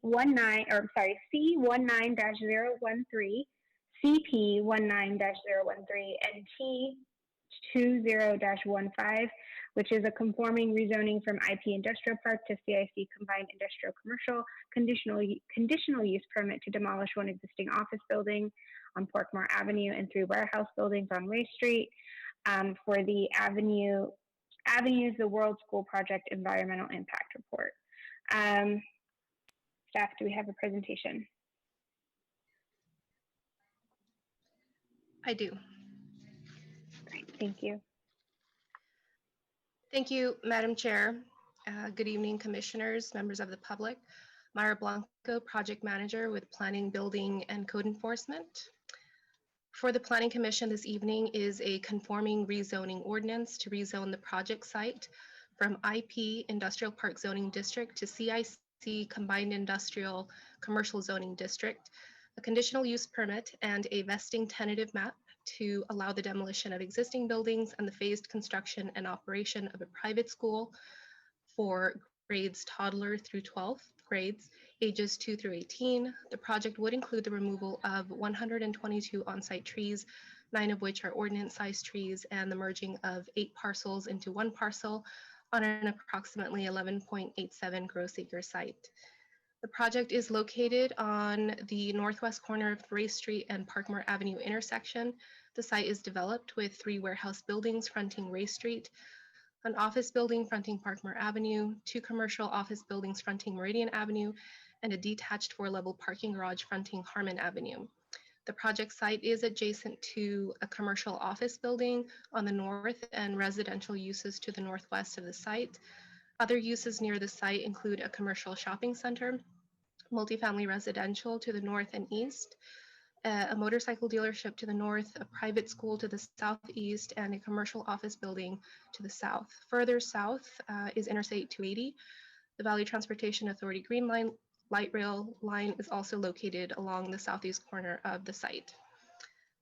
C19-013, CP19-013, and T20-15, which is a conforming rezoning from IP Industrial Park to CIC Combined Industrial Commercial conditional use permit to demolish one existing office building on Porkmore Avenue and 3 warehouse buildings on Ray Street for the Avenues the World School Project Environmental Impact Report. Staff, do we have a presentation? I do. Great, thank you. Thank you, Madam Chair. Good evening, commissioners, members of the public. Myra Blanco, Project Manager with Planning, Building, and Code Enforcement. For the Planning Commission this evening is a conforming rezoning ordinance to rezone the project site from IP Industrial Park Zoning District to CIC Combined Industrial Commercial Zoning District, a conditional use permit, and a vesting tentative map to allow the demolition of existing buildings and the phased construction and operation of a private school for grades toddler through 12th grades, ages 2 through 18. The project would include the removal of 122 on-site trees, 9 of which are ordinance-sized trees, and the merging of 8 parcels into 1 parcel on an approximately 11.87 gross acre site. The project is located on the northwest corner of Ray Street and Parkmore Avenue intersection. The site is developed with 3 warehouse buildings fronting Ray Street, an office building fronting Parkmore Avenue, 2 commercial office buildings fronting Meridian Avenue, and a detached 4-level parking garage fronting Harmon Avenue. The project site is adjacent to a commercial office building on the north and residential uses to the northwest of the site. Other uses near the site include a commercial shopping center, multifamily residential to the north and east, a motorcycle dealership to the north, a private school to the southeast, and a commercial office building to the south. Further south is Interstate 280. The Valley Transportation Authority Green Line light rail line is also located along the southeast corner of the site.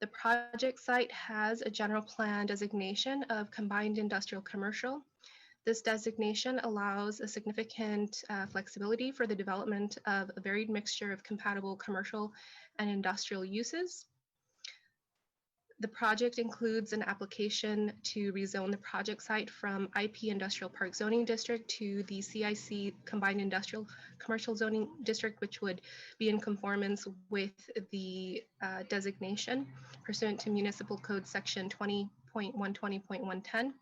The project site has a general plan designation of combined industrial commercial. This designation allows a significant flexibility for the development of a varied mixture of compatible commercial and industrial uses. The project includes an application to rezone the project site from IP Industrial Park Zoning District to the CIC Combined Industrial Commercial Zoning District, which would be in conformance with the designation pursuant to Municipal Code Section 20.120.110.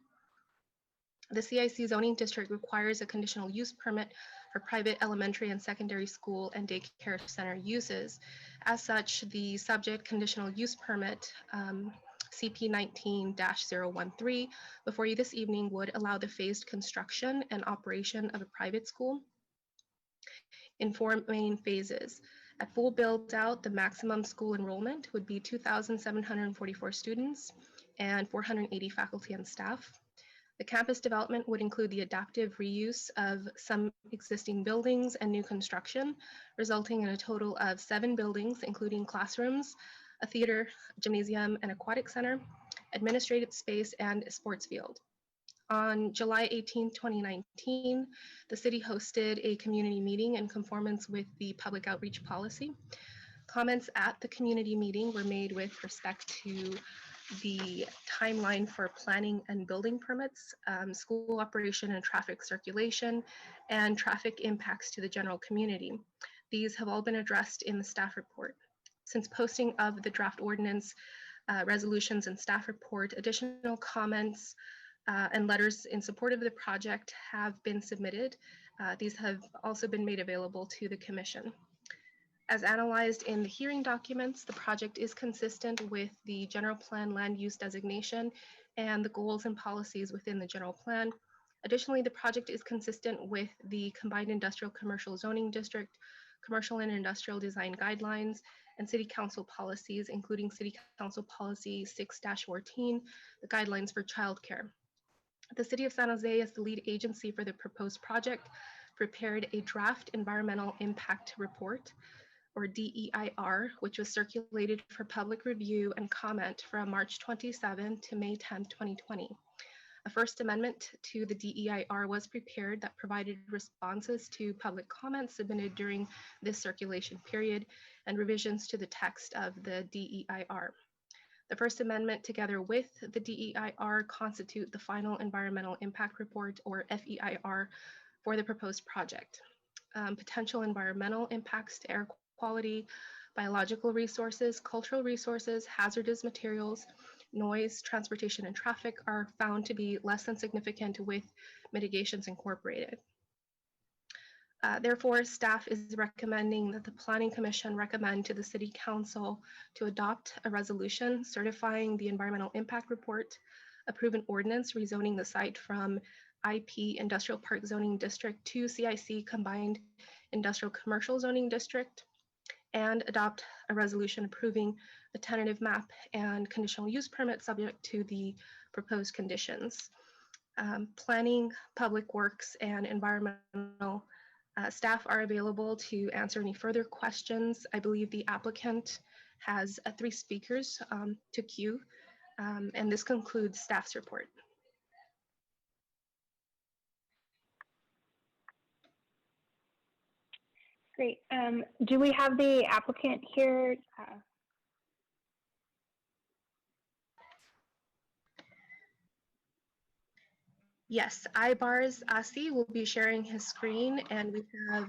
The CIC zoning district requires a conditional use permit for private elementary and secondary school and daycare center uses. As such, the subject conditional use permit, CP 19-013, before you this evening would allow the phased construction and operation of a private school in 4 main phases. At full build out, the maximum school enrollment would be 2,744 students and 480 faculty and staff. The campus development would include the adaptive reuse of some existing buildings and new construction, resulting in a total of 7 buildings, including classrooms, a theater, gymnasium, and aquatic center, administrative space, and a sports field. On July 18, 2019, the city hosted a community meeting in conformance with the public outreach policy. Comments at the community meeting were made with respect to the timeline for planning and building permits, school operation and traffic circulation, and traffic impacts to the general community. These have all been addressed in the staff report. Since posting of the draft ordinance, resolutions and staff report, additional comments and letters in support of the project have been submitted. These have also been made available to the Commission. As analyzed in the hearing documents, the project is consistent with the general plan land use designation and the goals and policies within the general plan. Additionally, the project is consistent with the combined industrial commercial zoning district, commercial and industrial design guidelines, and city council policies, including city council policy 6-14, the guidelines for childcare. The city of San Jose, as the lead agency for the proposed project, prepared a draft environmental impact report, or DEIR, which was circulated for public review and comment from March 27 to May 10, 2020. A first amendment to the DEIR was prepared that provided responses to public comments submitted during this circulation period and revisions to the text of the DEIR. The First Amendment, together with the DEIR, constitute the final Environmental Impact Report, or FEIR, for the proposed project. Potential environmental impacts to air quality, biological resources, cultural resources, hazardous materials, noise, transportation, and traffic are found to be less than significant with mitigations incorporated. Therefore, staff is recommending that the Planning Commission recommend to the City Council to adopt a resolution certifying the environmental impact report, approve an ordinance rezoning the site from IP Industrial Park Zoning District to CIC Combined Industrial Commercial Zoning District, and adopt a resolution approving a tentative map and conditional use permit subject to the proposed conditions. Planning, Public Works, and Environmental staff are available to answer any further questions. I believe the applicant has 3 speakers to queue, and this concludes staff's report. Great. Do we have the applicant here? Yes, Ibars Asi will be sharing his screen, and we have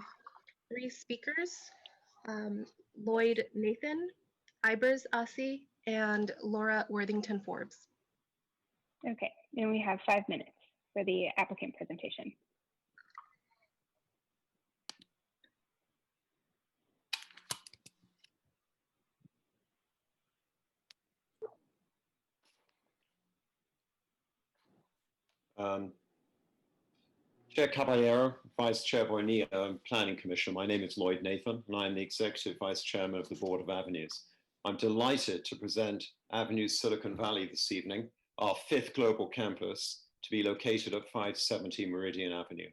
3 speakers, Lloyd Nathan, Ibars Asi, and Laura Worthington Forbes. Okay, and we have 5 minutes for the applicant presentation. Chair Caballero, Vice Chair Bonilla, and Planning Commission. My name is Lloyd Nathan, and I'm the Executive Vice Chairman of the Board of Avenues. I'm delighted to present Avenues Silicon Valley this evening, our 5th global campus to be located at 570 Meridian Avenue.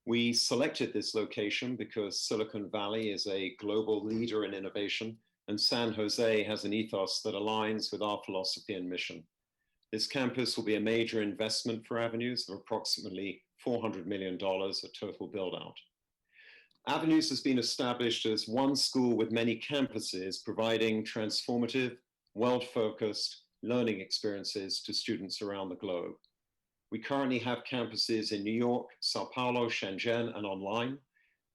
We selected this location because Silicon Valley is a global leader in innovation, and San Jose has an ethos that aligns with our philosophy and mission. This campus will be a major investment for Avenues of approximately $400 million of total build-out. Avenues has been established as one school with many campuses providing transformative, world-focused learning experiences to students around the globe. We currently have campuses in New York, Sao Paulo, Shenzhen, and online,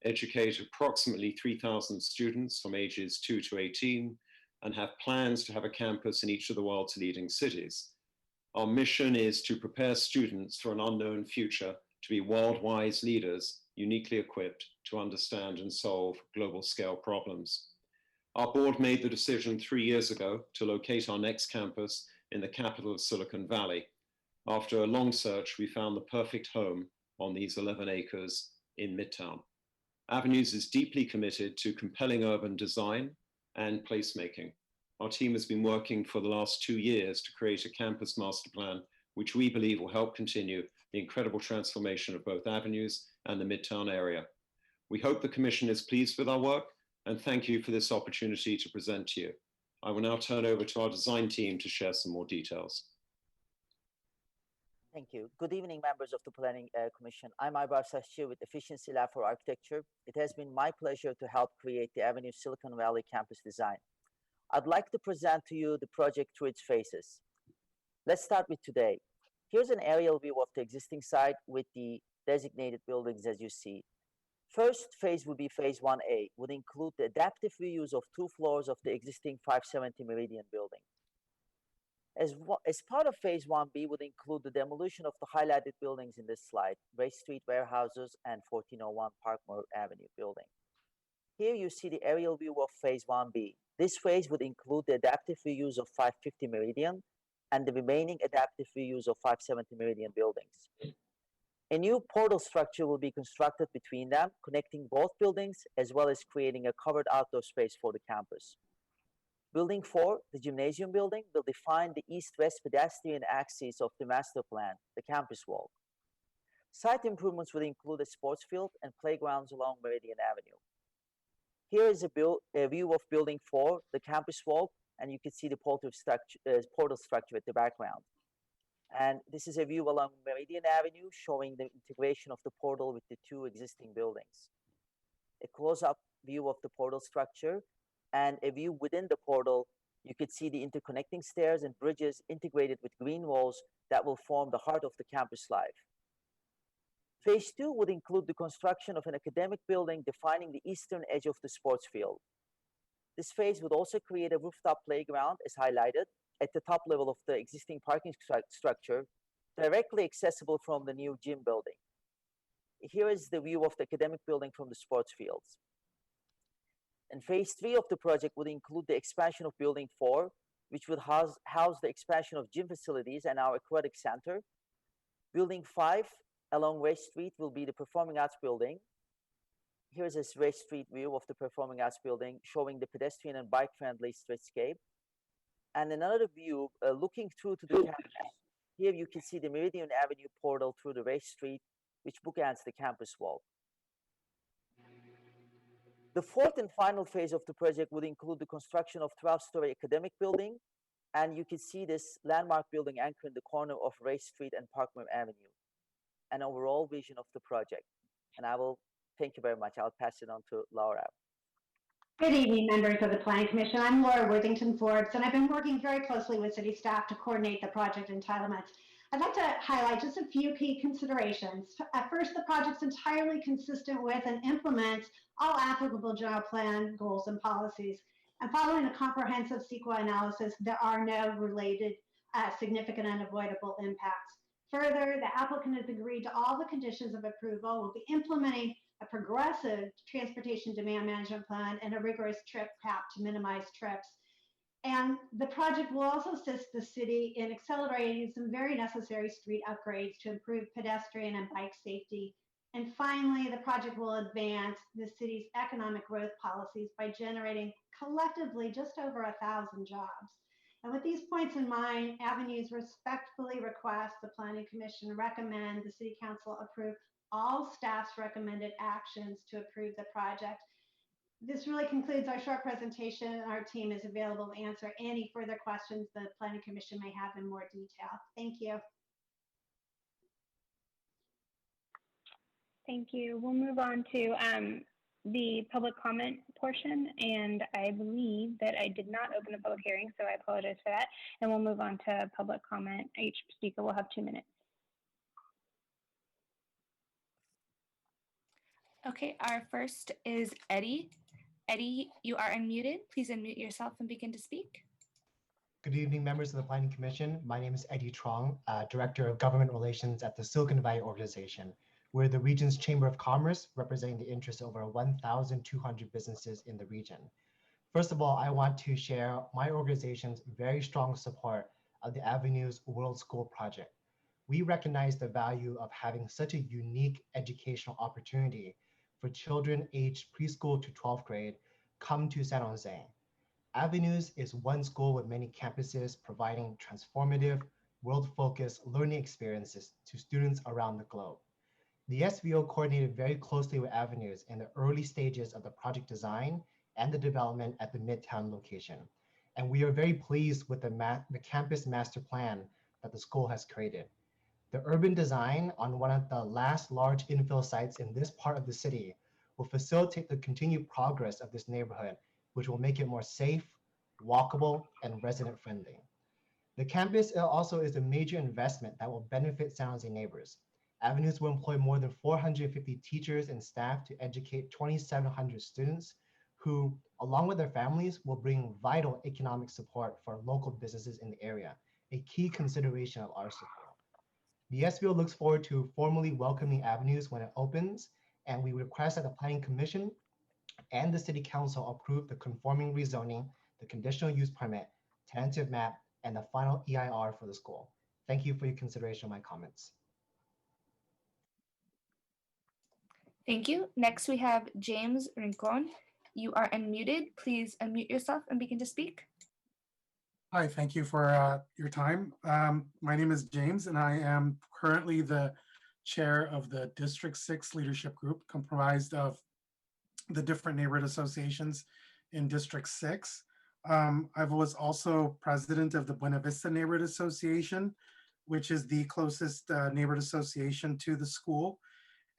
educate approximately 3,000 students from ages 2 to 18, and have plans to have a campus in each of the world's leading cities. Our mission is to prepare students for an unknown future to be world-wide leaders, uniquely equipped to understand and solve global scale problems. Our board made the decision 3 years ago to locate our next campus in the capital of Silicon Valley. After a long search, we found the perfect home on these 11 acres in Midtown. Avenues is deeply committed to compelling urban design and placemaking. Our team has been working for the last 2 years to create a campus master plan, which we believe will help continue the incredible transformation of both Avenues and the Midtown area. We hope the Commission is pleased with our work, and thank you for this opportunity to present to you. I will now turn over to our design team to share some more details. Thank you. Good evening, members of the Planning Commission. I'm Aybar Saşçı with Efficiency Lab for Architecture. It has been my pleasure to help create the Avenue Silicon Valley campus design. I'd like to present to you the project through its phases. Let's start with today. Here's an aerial view of the existing site with the designated buildings as you see. First phase would be phase 1A, would include the adaptive reuse of 2 floors of the existing 570 Meridian building. As part of phase 1B would include the demolition of the highlighted buildings in this slide, Ray Street warehouses and 1401 Parkmore Avenue building. Here you see the aerial view of phase 1B. This phase would include the adaptive reuse of 550 Meridian and the remaining adaptive reuse of 570 Meridian buildings. A new portal structure will be constructed between them, connecting both buildings, as well as creating a covered outdoor space for the campus. Building 4, the gymnasium building, will define the east-west pedestrian axis of the master plan, the campus walk. Site improvements will include a sports field and playgrounds along Meridian Avenue. Here is a view of Building 4, the campus walk, and you can see the portal structure at the background. And this is a view along Meridian Avenue showing the integration of the portal with the two existing buildings. A close-up view of the portal structure and a view within the portal, you could see the interconnecting stairs and bridges integrated with green walls that will form the heart of the campus life. Phase 2 would include the construction of an academic building defining the eastern edge of the sports field. This phase would also create a rooftop playground, as highlighted, at the top level of the existing parking structure, directly accessible from the new gym building. Here is the view of the academic building from the sports fields. And phase 3 of the project would include the expansion of building 4, which would house the expansion of gym facilities and our aquatic center. Building 5 along West Street will be the performing arts building. Here's a West Street view of the performing arts building showing the pedestrian and bike-friendly streetscape. And another view looking through to the campus. Here you can see the Meridian Avenue portal through the West Street, which bookends the campus wall. The fourth and final phase of the project would include the construction of 12-story academic building, and you can see this landmark building anchored in the corner of Ray Street and Parkman Avenue, an overall vision of the project. And I will thank you very much. I'll pass it on to Laura. Good evening, members of the Planning Commission. I'm Laura Worthington Forbes, and I've been working very closely with city staff to coordinate the project entitlements. I'd like to highlight just a few key considerations. At first, the project's entirely consistent with and implements all applicable general plan goals and policies. And following a comprehensive CEQA analysis, there are no related significant and avoidable impacts. Further, the applicant has agreed to all the conditions of approval, will be implementing a progressive transportation demand management plan and a rigorous trip cap to minimize trips. And the project will also assist the city in accelerating some very necessary street upgrades to improve pedestrian and bike safety. And finally, the project will advance the city's economic growth policies by generating collectively just over 1,000 jobs. And with these points in mind, Avenues respectfully request the Planning Commission recommend the City Council approve all staff's recommended actions to approve the project. This really concludes our short presentation, and our team is available to answer any further questions the Planning Commission may have in more detail. Thank you. Thank you. We'll move on to the public comment portion, and I believe that I did not open the public hearing, so I apologize for that. And we'll move on to public comment. Each speaker will have 2 minutes. Okay, our first is Eddie. Eddie, you are unmuted. Please unmute yourself and begin to speak. Good evening, members of the Planning Commission. My name is Eddie Trong, Director of Government Relations at the Silicon Valley Organization. We're the region's Chamber of Commerce, representing the interests of over 1,200 businesses in the region. First of all, I want to share my organization's very strong support of the Avenues World School Project. We recognize the value of having such a unique educational opportunity for children aged preschool to 12th grade come to San Jose. Avenues is one school with many campuses providing transformative, world-focused learning experiences to students around the globe. The SVO coordinated very closely with Avenues in the early stages of the project design and the development at the Midtown location. And we are very pleased with the campus master plan that the school has created. The urban design on one of the last large infill sites in this part of the city will facilitate the continued progress of this neighborhood, which will make it more safe, walkable, and resident-friendly. The campus also is a major investment that will benefit San Jose neighbors. Avenues will employ more than 450 teachers and staff to educate 2,700 students who, along with their families, will bring vital economic support for local businesses in the area, a key consideration of our support. The SVO looks forward to formally welcoming Avenues when it opens, and we request that the Planning Commission and the City Council approve the conforming rezoning, the conditional use permit, tentative map, and the final EIR for the school. Thank you for your consideration of my comments. Thank you. Next, we have James Rincon. You are unmuted. Please unmute yourself and begin to speak. Hi, thank you for your time. My name is James, and I am currently the chair of the District 6 Leadership Group, comprised of the different neighborhood associations in District 6. I was also president of the Buena Vista Neighborhood Association, which is the closest neighborhood association to the school.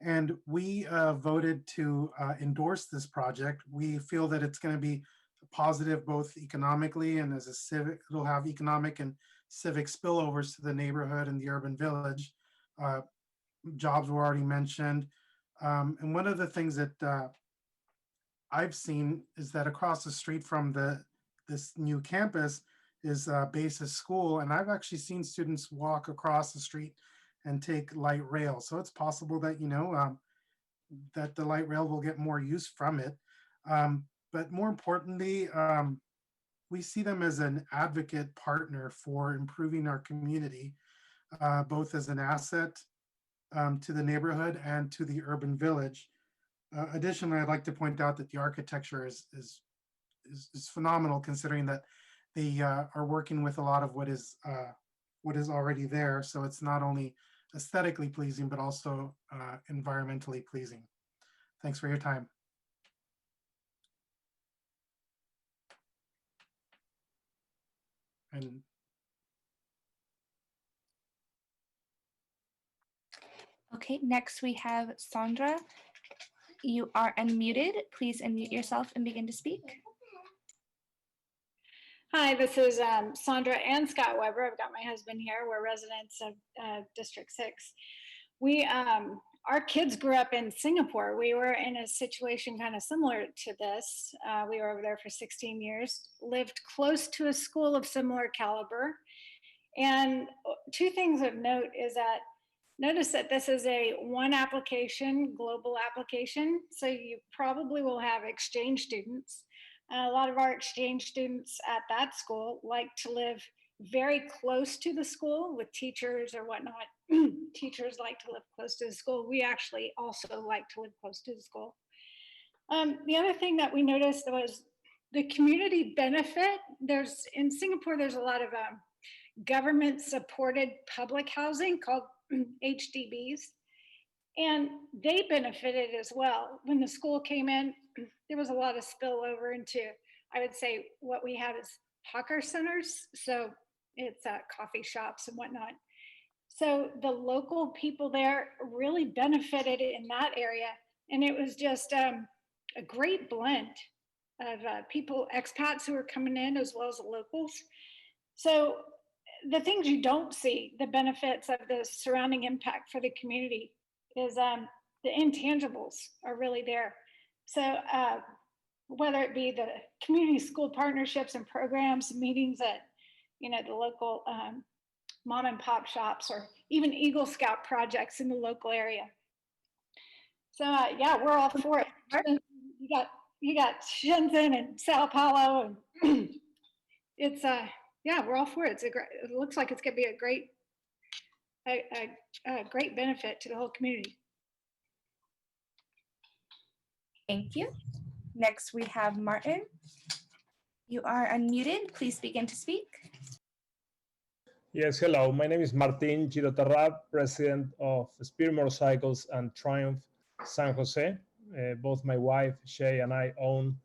And we voted to endorse this project. We feel that it's going to be positive both economically and as a civic, it'll have economic and civic spillovers to the neighborhood and the urban village. Jobs were already mentioned. And one of the things that I've seen is that across the street from this new campus is Basis School. And I've actually seen students walk across the street and take light rail. So it's possible that, that the light rail will get more use from it. But more importantly, we see them as an advocate partner for improving our community, both as an asset to the neighborhood and to the urban village. Additionally, I'd like to point out that the architecture is phenomenal, considering that they are working with a lot of what is already there. So it's not only aesthetically pleasing, but also environmentally pleasing. Thanks for your time. And Okay, next we have Sandra. You are unmuted. Please unmute yourself and begin to speak. Hi, this is Sandra and Scott Weber. I've got my husband here. We're residents of District 6. Our kids grew up in Singapore. We were in a situation kind of similar to this. We were over there for 16 years, lived close to a school of similar caliber. And two things of note is that notice that this is a one application, global application. So you probably will have exchange students. A lot of our exchange students at that school like to live very close to the school with teachers or whatnot. Teachers like to live close to the school. We actually also like to live close to the school. The other thing that we noticed was the community benefit. In Singapore, there's a lot of government supported public housing called HDBs. And they benefited as well. When the school came in, there was a lot of spillover into, I would say, what we have is hawker centers. So it's coffee shops and whatnot. So the local people there really benefited in that area. And it was just a great blend of people, expats who are coming in as well as the locals. So the things you don't see, the benefits of the surrounding impact for the community, is the intangibles are really there. So whether it be the community school partnerships and programs, meetings at the local mom and pop shops, or even Eagle Scout projects in the local area. So yeah, we're all for it. You got Shenzhen and Sao Paulo, and it's yeah, we're all for it. It looks like it's going to be a great benefit to the whole community. Thank you. Next, we have Martin. You are unmuted. Please begin to speak. Yes, hello. My name is Martin Girotarrab, president of Spear Motorcycles and Triumph San Jose. Both my wife, Shay, and I own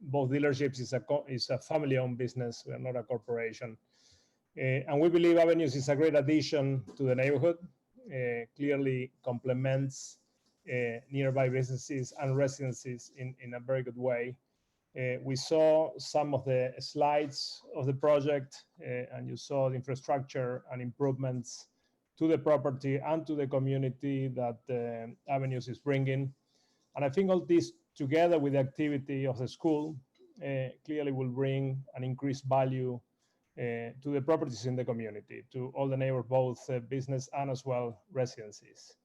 both dealerships. It's a family-owned business. We are not a corporation. And we believe Avenues is a great addition to the neighborhood. Clearly complements nearby businesses and residences in a very good way. We saw some of the slides of the project, and you saw the infrastructure and improvements to the property and to the community that Avenues is bringing. And I think all this together with the activity of the school clearly will bring an increased value to the properties in the community, to all the neighbors, both business and as well residences.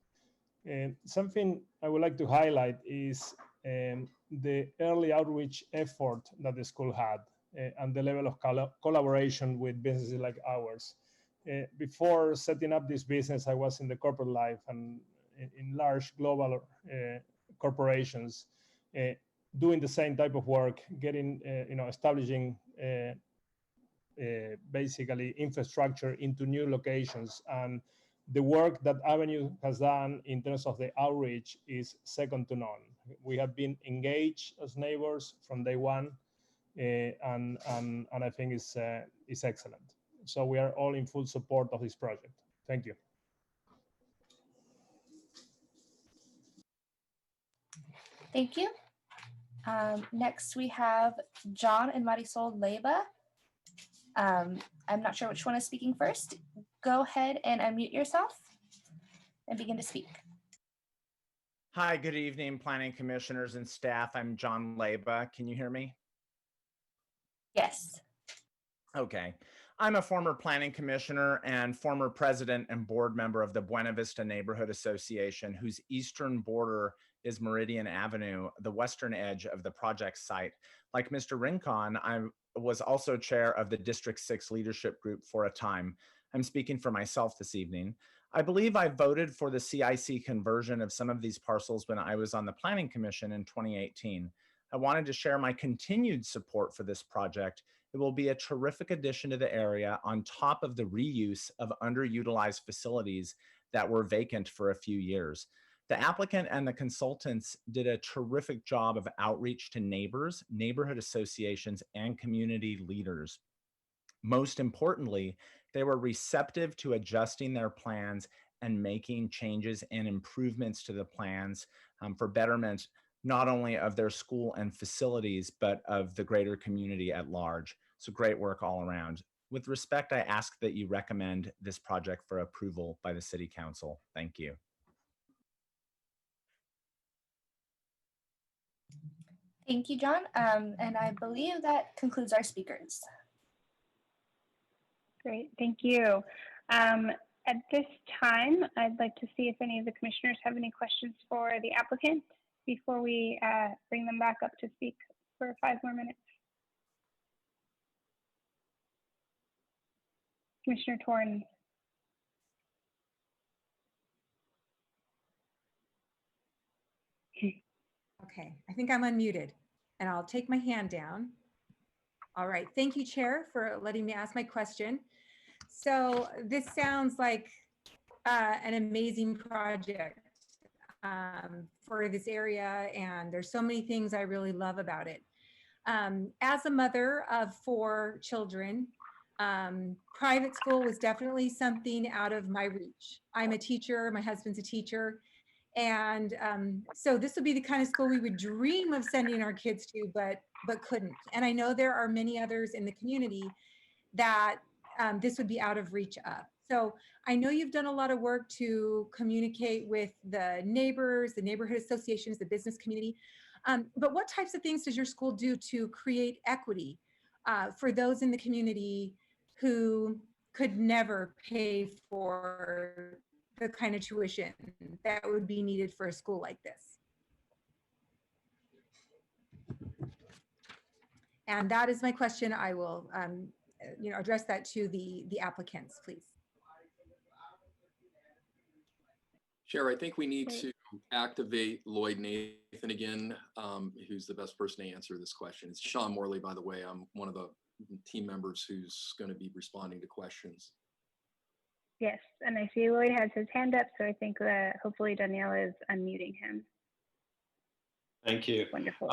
Something I would like to highlight is the early outreach effort that the school had and the level of collaboration with businesses like ours. Before setting up this business, I was in the corporate life and in large global corporations, doing the same type of work, getting, establishing basically infrastructure into new locations. And the work that Avenue has done in terms of the outreach is second to none. We have been engaged as neighbors from day one, and I think it's excellent. So we are all in full support of this project. Thank you. Thank you. Next, we have John and Marisol Leyva. I'm not sure which one is speaking first. Go ahead and unmute yourself and begin to speak. Hi, good evening, planning commissioners and staff. I'm John Leyva. Can you hear me? Yes. Okay. I'm a former planning commissioner and former president and board member of the Buena Vista Neighborhood Association, whose eastern border is Meridian Avenue, the western edge of the project site. Like Mr. Rincon, I was also chair of the District 6 leadership group for a time. I'm speaking for myself this evening. I believe I voted for the CIC conversion of some of these parcels when I was on the Planning Commission in 2018. I wanted to share my continued support for this project. It will be a terrific addition to the area on top of the reuse of underutilized facilities that were vacant for a few years. The applicant and the consultants did a terrific job of outreach to neighbors, neighborhood associations, and community leaders. Most importantly, they were receptive to adjusting their plans and making changes and improvements to the plans for betterment, not only of their school and facilities, but of the greater community at large. So great work all around. With respect, I ask that you recommend this project for approval by the City Council. Thank you. Thank you, John. And I believe that concludes our speakers. Great, thank you. At this time, I'd like to see if any of the commissioners have any questions for the applicant before we bring them back up to speak for 5 more minutes. Commissioner Torrens. Okay, I think I'm unmuted and I'll take my hand down. All right, thank you, Chair, for letting me ask my question. So this sounds like an amazing project for this area, and there's so many things I really love about it. As a mother of 4 children, private school was definitely something out of my reach. I'm a teacher, my husband's a teacher, and so this would be the kind of school we would dream of sending our kids to, but couldn't. And I know there are many others in the community that this would be out of reach of. So I know you've done a lot of work to communicate with the neighbors, the neighborhood associations, the business community. But what types of things does your school do to create equity for those in the community who could never pay for the kind of tuition that would be needed for a school like this? And that is my question. I will address that to the applicants, please. Chair, I think we need to activate Lloyd Nathan again, who's the best person to answer this question. It's Sean Morley, by the way. I'm one of the team members who's going to be responding to questions. Yes, and I see Lloyd has his hand up, so I think that hopefully Danielle is unmuting him. Thank you. Wonderful.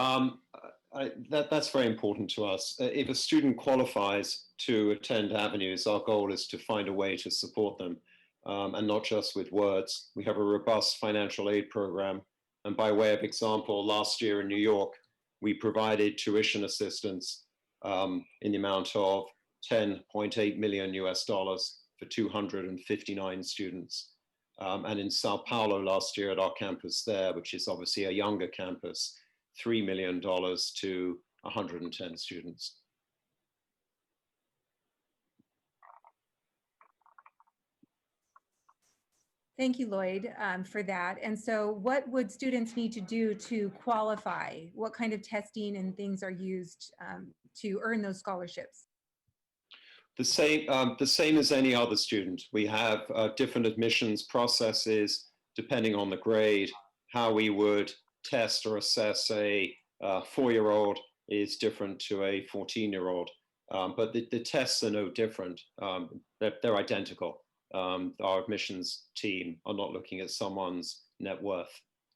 That's very important to us. If a student qualifies to attend Avenues, our goal is to find a way to support them, and not just with words. We have a robust financial aid program. And by way of example, last year in New York, we provided tuition assistance in the amount of $10.8 million US for 259 students. And in Sao Paulo last year at our campus there, which is obviously a younger campus, $3 million to 110 students. Thank you, Lloyd, for that. And so what would students need to do to qualify? What kind of testing and things are used to earn those scholarships? The same as any other student. We have different admissions processes depending on the grade. How we would test or assess a 4-year-old is different to a 14-year-old. But the tests are no different. They're identical. Our admissions team are not looking at someone's net worth.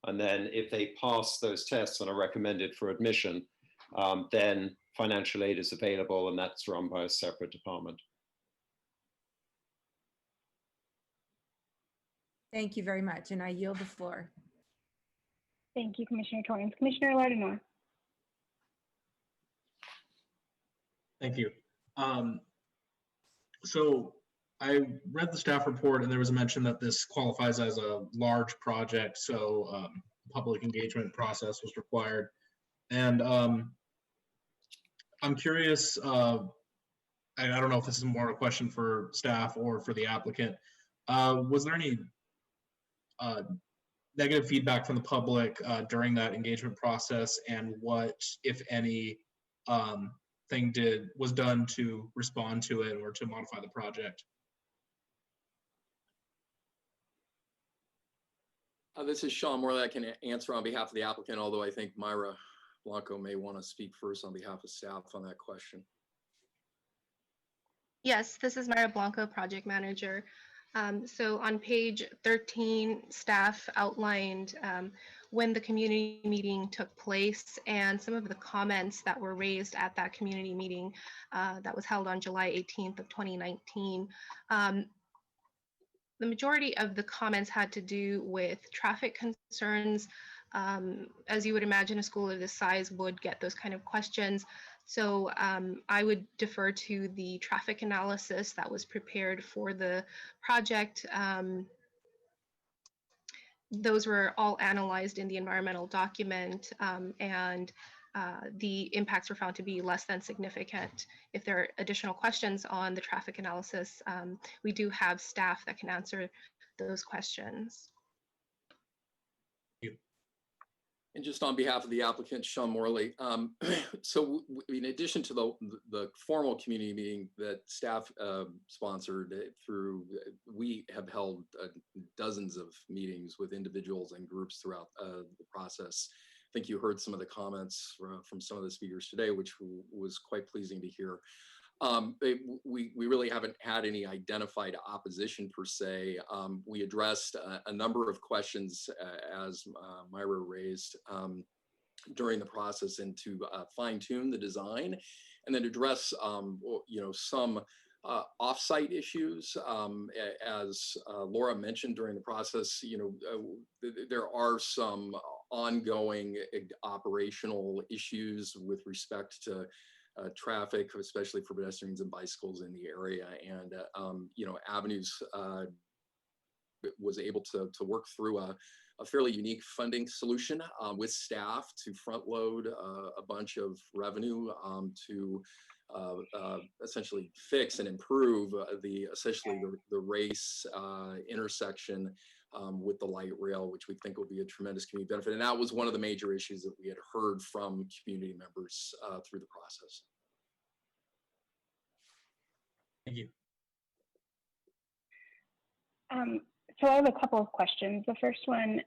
And then if they pass those tests and are recommended for admission, then financial aid is available, and that's run by a separate department. Thank you very much, and I yield the floor. Thank you, Commissioner Torrance. Commissioner Lardinois. Thank you. So I read the staff report and there was a mention that this qualifies as a large project, so public engagement process was required. And I'm curious, I don't know if this is more a question for staff or for the applicant. Was there any negative feedback from the public during that engagement process, and what, if any, thing was done to respond to it or to modify the project? This is Sean Morley. I can answer on behalf of the applicant, although I think Myra Blanco may want to speak first on behalf of staff on that question. Yes, this is Myra Blanco, project manager. So on page 13, staff outlined when the community meeting took place and some of the comments that were raised at that community meeting that was held on July 18th of 2019. The majority of the comments had to do with traffic concerns. As you would imagine, a school of this size would get those kind of questions. So I would defer to the traffic analysis that was prepared for the project. Those were all analyzed in the environmental document, and the impacts were found to be less than significant. If there are additional questions on the traffic analysis, we do have staff that can answer those questions. And just on behalf of the applicant, Sean Morley, so in addition to the formal community meeting that staff sponsored through, we have held dozens of meetings with individuals and groups throughout the process. I think you heard some of the comments from some of the speakers today, which was quite pleasing to hear. We really haven't had any identified opposition per se. We addressed a number of questions as Myra raised during the process, and to fine tune the design and then address some off-site issues. As Laura mentioned during the process, there are some ongoing operational issues with respect to traffic, especially for pedestrians and bicycles in the area. And, Avenues was able to work through a fairly unique funding solution with staff to front load a bunch of revenue to essentially fix and improve the race intersection with the light rail, which we think will be a tremendous community benefit. And that was one of the major issues that we had heard from community members through the process. Thank you. So I have a couple of questions. The first one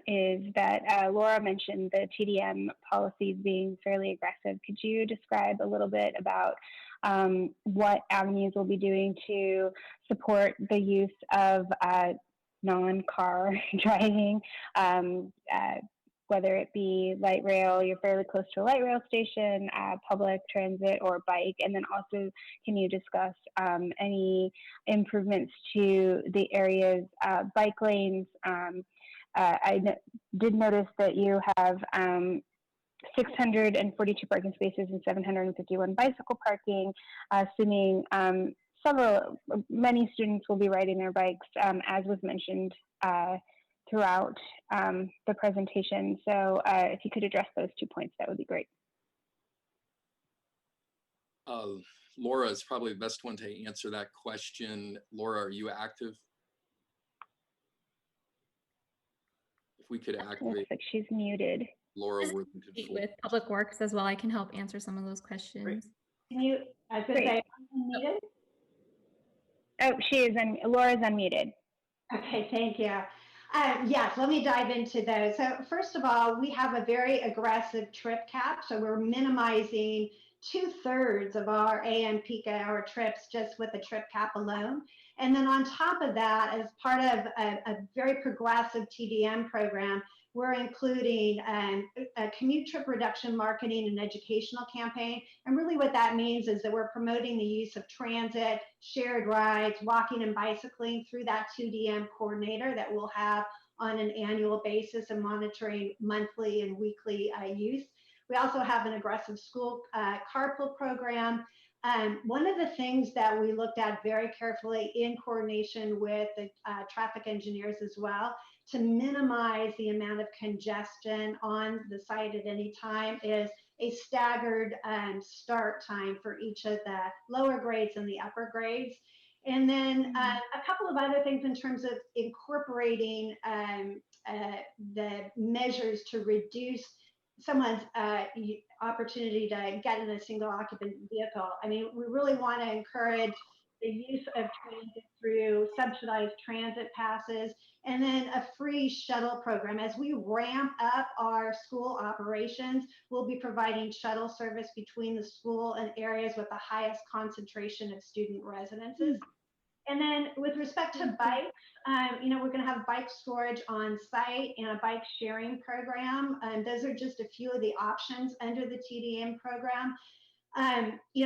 is that Laura mentioned the TDM policies being fairly aggressive. Could you describe a little bit about what Avenues will be doing to support the use of non-car driving, whether it be light rail, you're fairly close to a light rail station, public transit or bike, and then also can you discuss any improvements to the area's bike lanes? I did notice that you have 642 parking spaces and 751 bicycle parking, assuming many students will be riding their bikes, as was mentioned throughout the presentation. So if you could address those 2 points, that would be great. Laura is probably the best one to answer that question. Laura, are you active? If we could activate. Looks like she's muted. Laura Worthington with Public Works as well. I can help answer some of those questions. Can you, I was going to say, unmuted? Oh, Laura's unmuted. Okay, thank you. Yes, let me dive into those. So first of all, we have a very aggressive trip cap. So we're minimizing 2/3 of our AM peak hour trips just with the trip cap alone. And then on top of that, as part of a very progressive TDM program, we're including a commute trip reduction marketing and educational campaign. And really what that means is that we're promoting the use of transit, shared rides, walking and bicycling through that 2DM coordinator that we'll have on an annual basis and monitoring monthly and weekly use. We also have an aggressive school carpool program. One of the things that we looked at very carefully in coordination with the traffic engineers as well to minimize the amount of congestion on the site at any time is a staggered start time for each of the lower grades and the upper grades. And then a couple of other things in terms of incorporating the measures to reduce someone's opportunity to get in a single occupant vehicle. I mean, we really want to encourage the use of transit through subsidized transit passes and then a free shuttle program. As we ramp up our school operations, we'll be providing shuttle service between the school and areas with the highest concentration of student residences. And then with respect to bikes, we're going to have bike storage on site and a bike sharing program. Those are just a few of the options under the TDM program.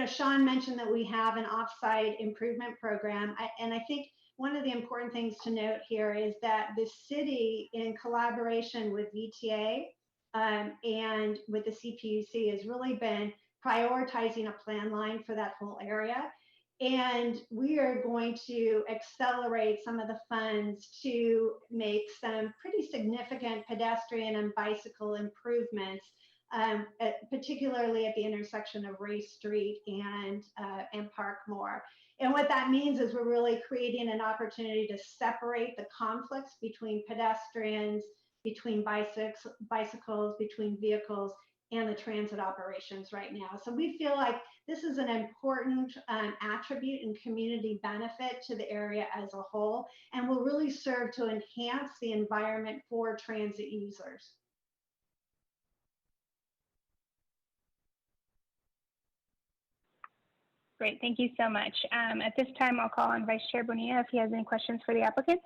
Sean mentioned that we have an offsite improvement program. And I think one of the important things to note here is that the city, in collaboration with VTA and with the CPUC, has really been prioritizing a plan line for that whole area. And we are going to accelerate some of the funds to make some pretty significant pedestrian and bicycle improvements, particularly at the intersection of Ray Street and Parkmore. And what that means is we're really creating an opportunity to separate the conflicts between pedestrians, between bicycles, between vehicles, and the transit operations right now. So we feel like this is an important attribute and community benefit to the area as a whole, and will really serve to enhance the environment for transit users. Great, thank you so much. At this time, I'll call on Vice Chair Bonilla if he has any questions for the applicants.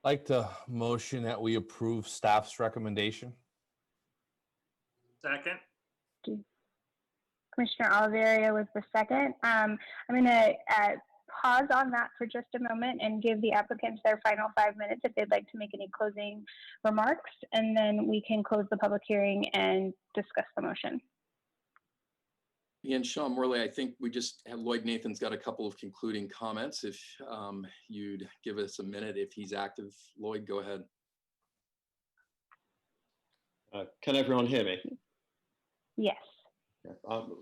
I'd like to motion that we approve staff's recommendation. Second. Commissioner Oliveira was the second. I'm going to pause on that for just a moment and give the applicants their final 5 minutes if they'd like to make any closing remarks, and then we can close the public hearing and discuss the motion. Again, Sean Morley, I think we just have Lloyd Nathan's got a couple of concluding comments. If you'd give us a minute, if he's active. Lloyd, go ahead. Can everyone hear me? Yes.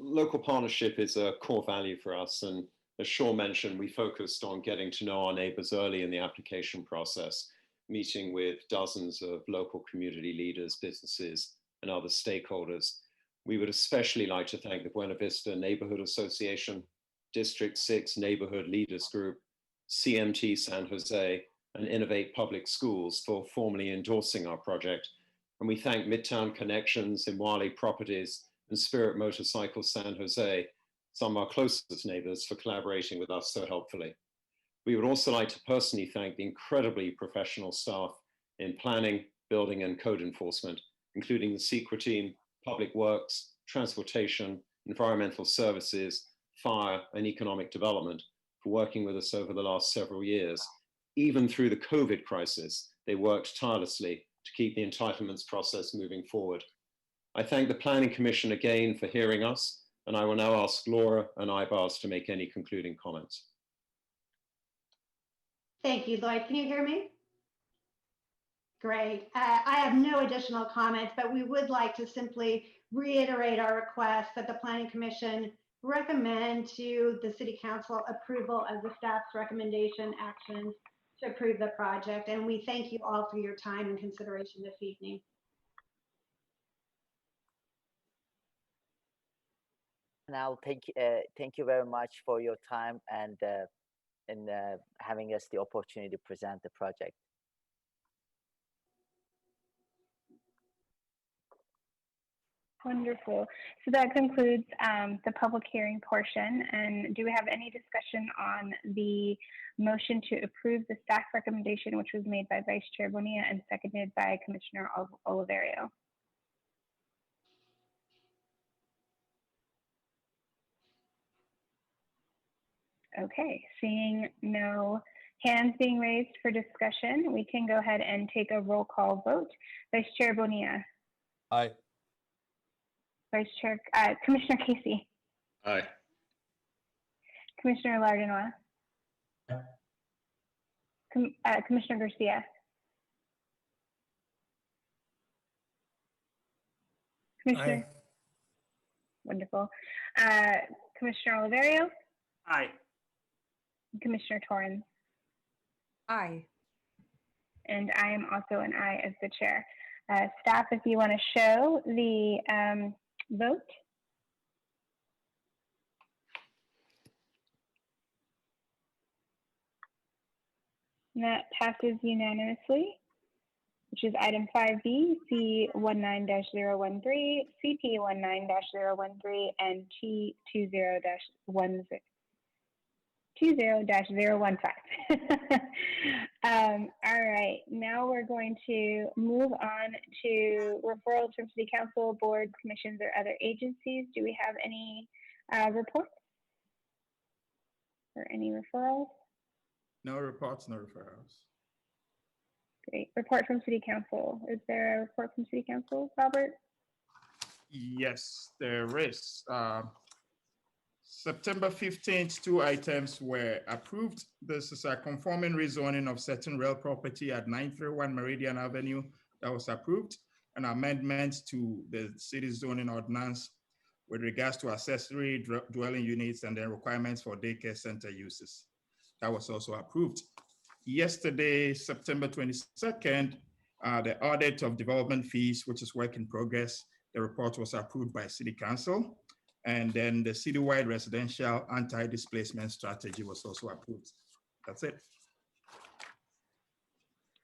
Local partnership is a core value for us, and as Sean mentioned, we focused on getting to know our neighbors early in the application process, meeting with dozens of local community leaders, businesses, and other stakeholders. We would especially like to thank the Buena Vista Neighborhood Association, District 6 Neighborhood Leaders Group, CMT San Jose, and Innovate Public Schools for formally endorsing our project. And we thank Midtown Connections, Imwale Properties, and Spirit Motorcycles San Jose, some of our closest neighbors, for collaborating with us so helpfully. We would also like to personally thank the incredibly professional staff in planning, building, and code enforcement, including the SEQA team, Public Works, Transportation, Environmental Services, Fire, and Economic Development, for working with us over the last several years. Even through the COVID crisis, they worked tirelessly to keep the entitlements process moving forward. I thank the Planning Commission again for hearing us, and I will now ask Laura and Ibars to make any concluding comments. Thank you, Lloyd. Can you hear me? Great. I have no additional comments, but we would like to simply reiterate our request that the Planning Commission recommend to the City Council approval of the staff's recommendation actions to approve the project. And we thank you all for your time and consideration this evening. Now, thank you very much for your time and having us the opportunity to present the project. Wonderful. So that concludes the public hearing portion. And do we have any discussion on the motion to approve the staff recommendation, which was made by Vice Chair Bonilla and seconded by Commissioner Oliverio? Okay, seeing no hands being raised for discussion, we can go ahead and take a roll call vote. Vice Chair Bonilla. Aye. Vice Chair, Commissioner Casey. Aye. Commissioner Lardinois. Commissioner Garcia. Commissioner. Aye. Wonderful. Commissioner Oliverio. Aye. Commissioner Torrens. Aye. And I am also an aye as the chair. Staff, if you want to show the vote. And that passes unanimously, which is item 5B, C19-013, CP19-013, and T20-015. All right, now we're going to move on to referrals from City Council, boards, commissions, or other agencies. Do we have any reports or any referrals? No reports, no referrals. Great. Report from City Council. Is there a report from City Council, Robert? Yes, there is. September 15th, 2 items were approved. This is a conforming rezoning of certain real property at 931 Meridian Avenue that was approved, an amendment to the city zoning ordinance with regards to accessory dwelling units and the requirements for daycare center uses. That was also approved. Yesterday, September 22nd, the audit of development fees, which is work in progress, the report was approved by City Council. And then the citywide residential anti-displacement strategy was also approved. That's it.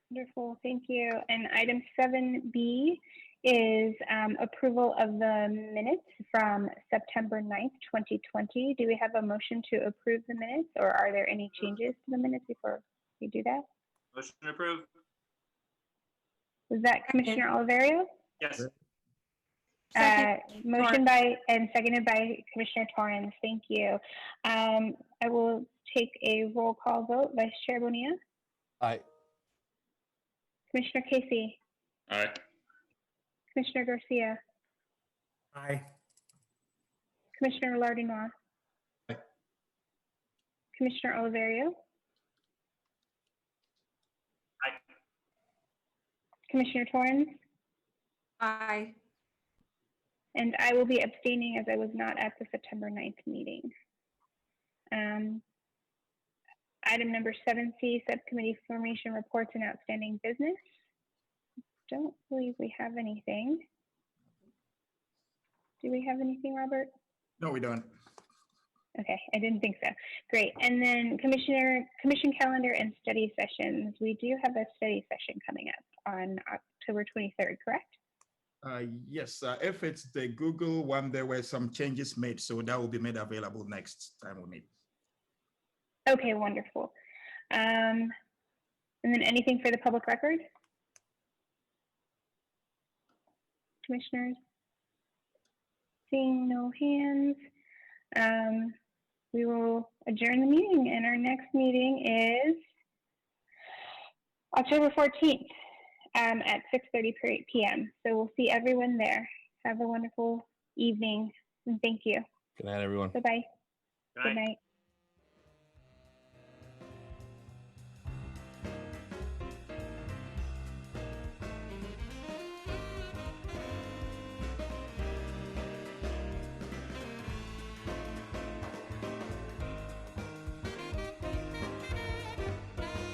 Wonderful, thank you. And item 7B is approval of the minutes from September 9th, 2020. Do we have a motion to approve the minutes, or are there any changes to the minutes before we do that? Motion approved. Was that Commissioner Oliverio? Yes. Motion by and seconded by Commissioner Torrens. Thank you. I will take a roll call vote. Vice Chair Bonilla. Aye. Commissioner Casey. Aye. Commissioner Garcia. Aye. Commissioner Lardinois. Aye. Commissioner Oliverio. Aye. Commissioner Torrens. Aye. And I will be abstaining as I was not at the September 9th meeting. Item number 7C, subcommittee formation reports and outstanding business. Don't believe we have anything. Do we have anything, Robert? No, we don't. Okay, I didn't think so. Great. And then commission calendar and study sessions. We do have a study session coming up on October 23rd, correct? Yes, if it's the Google one, there were some changes made, so that will be made available next time we meet. Okay, wonderful. And then anything for the public record? Commissioners? Seeing no hands, we will adjourn the meeting, and our next meeting is October 14th. At 6:30 p.m. So we'll see everyone there. Have a wonderful evening, and thank you. Good night, everyone. Bye-bye. Good night.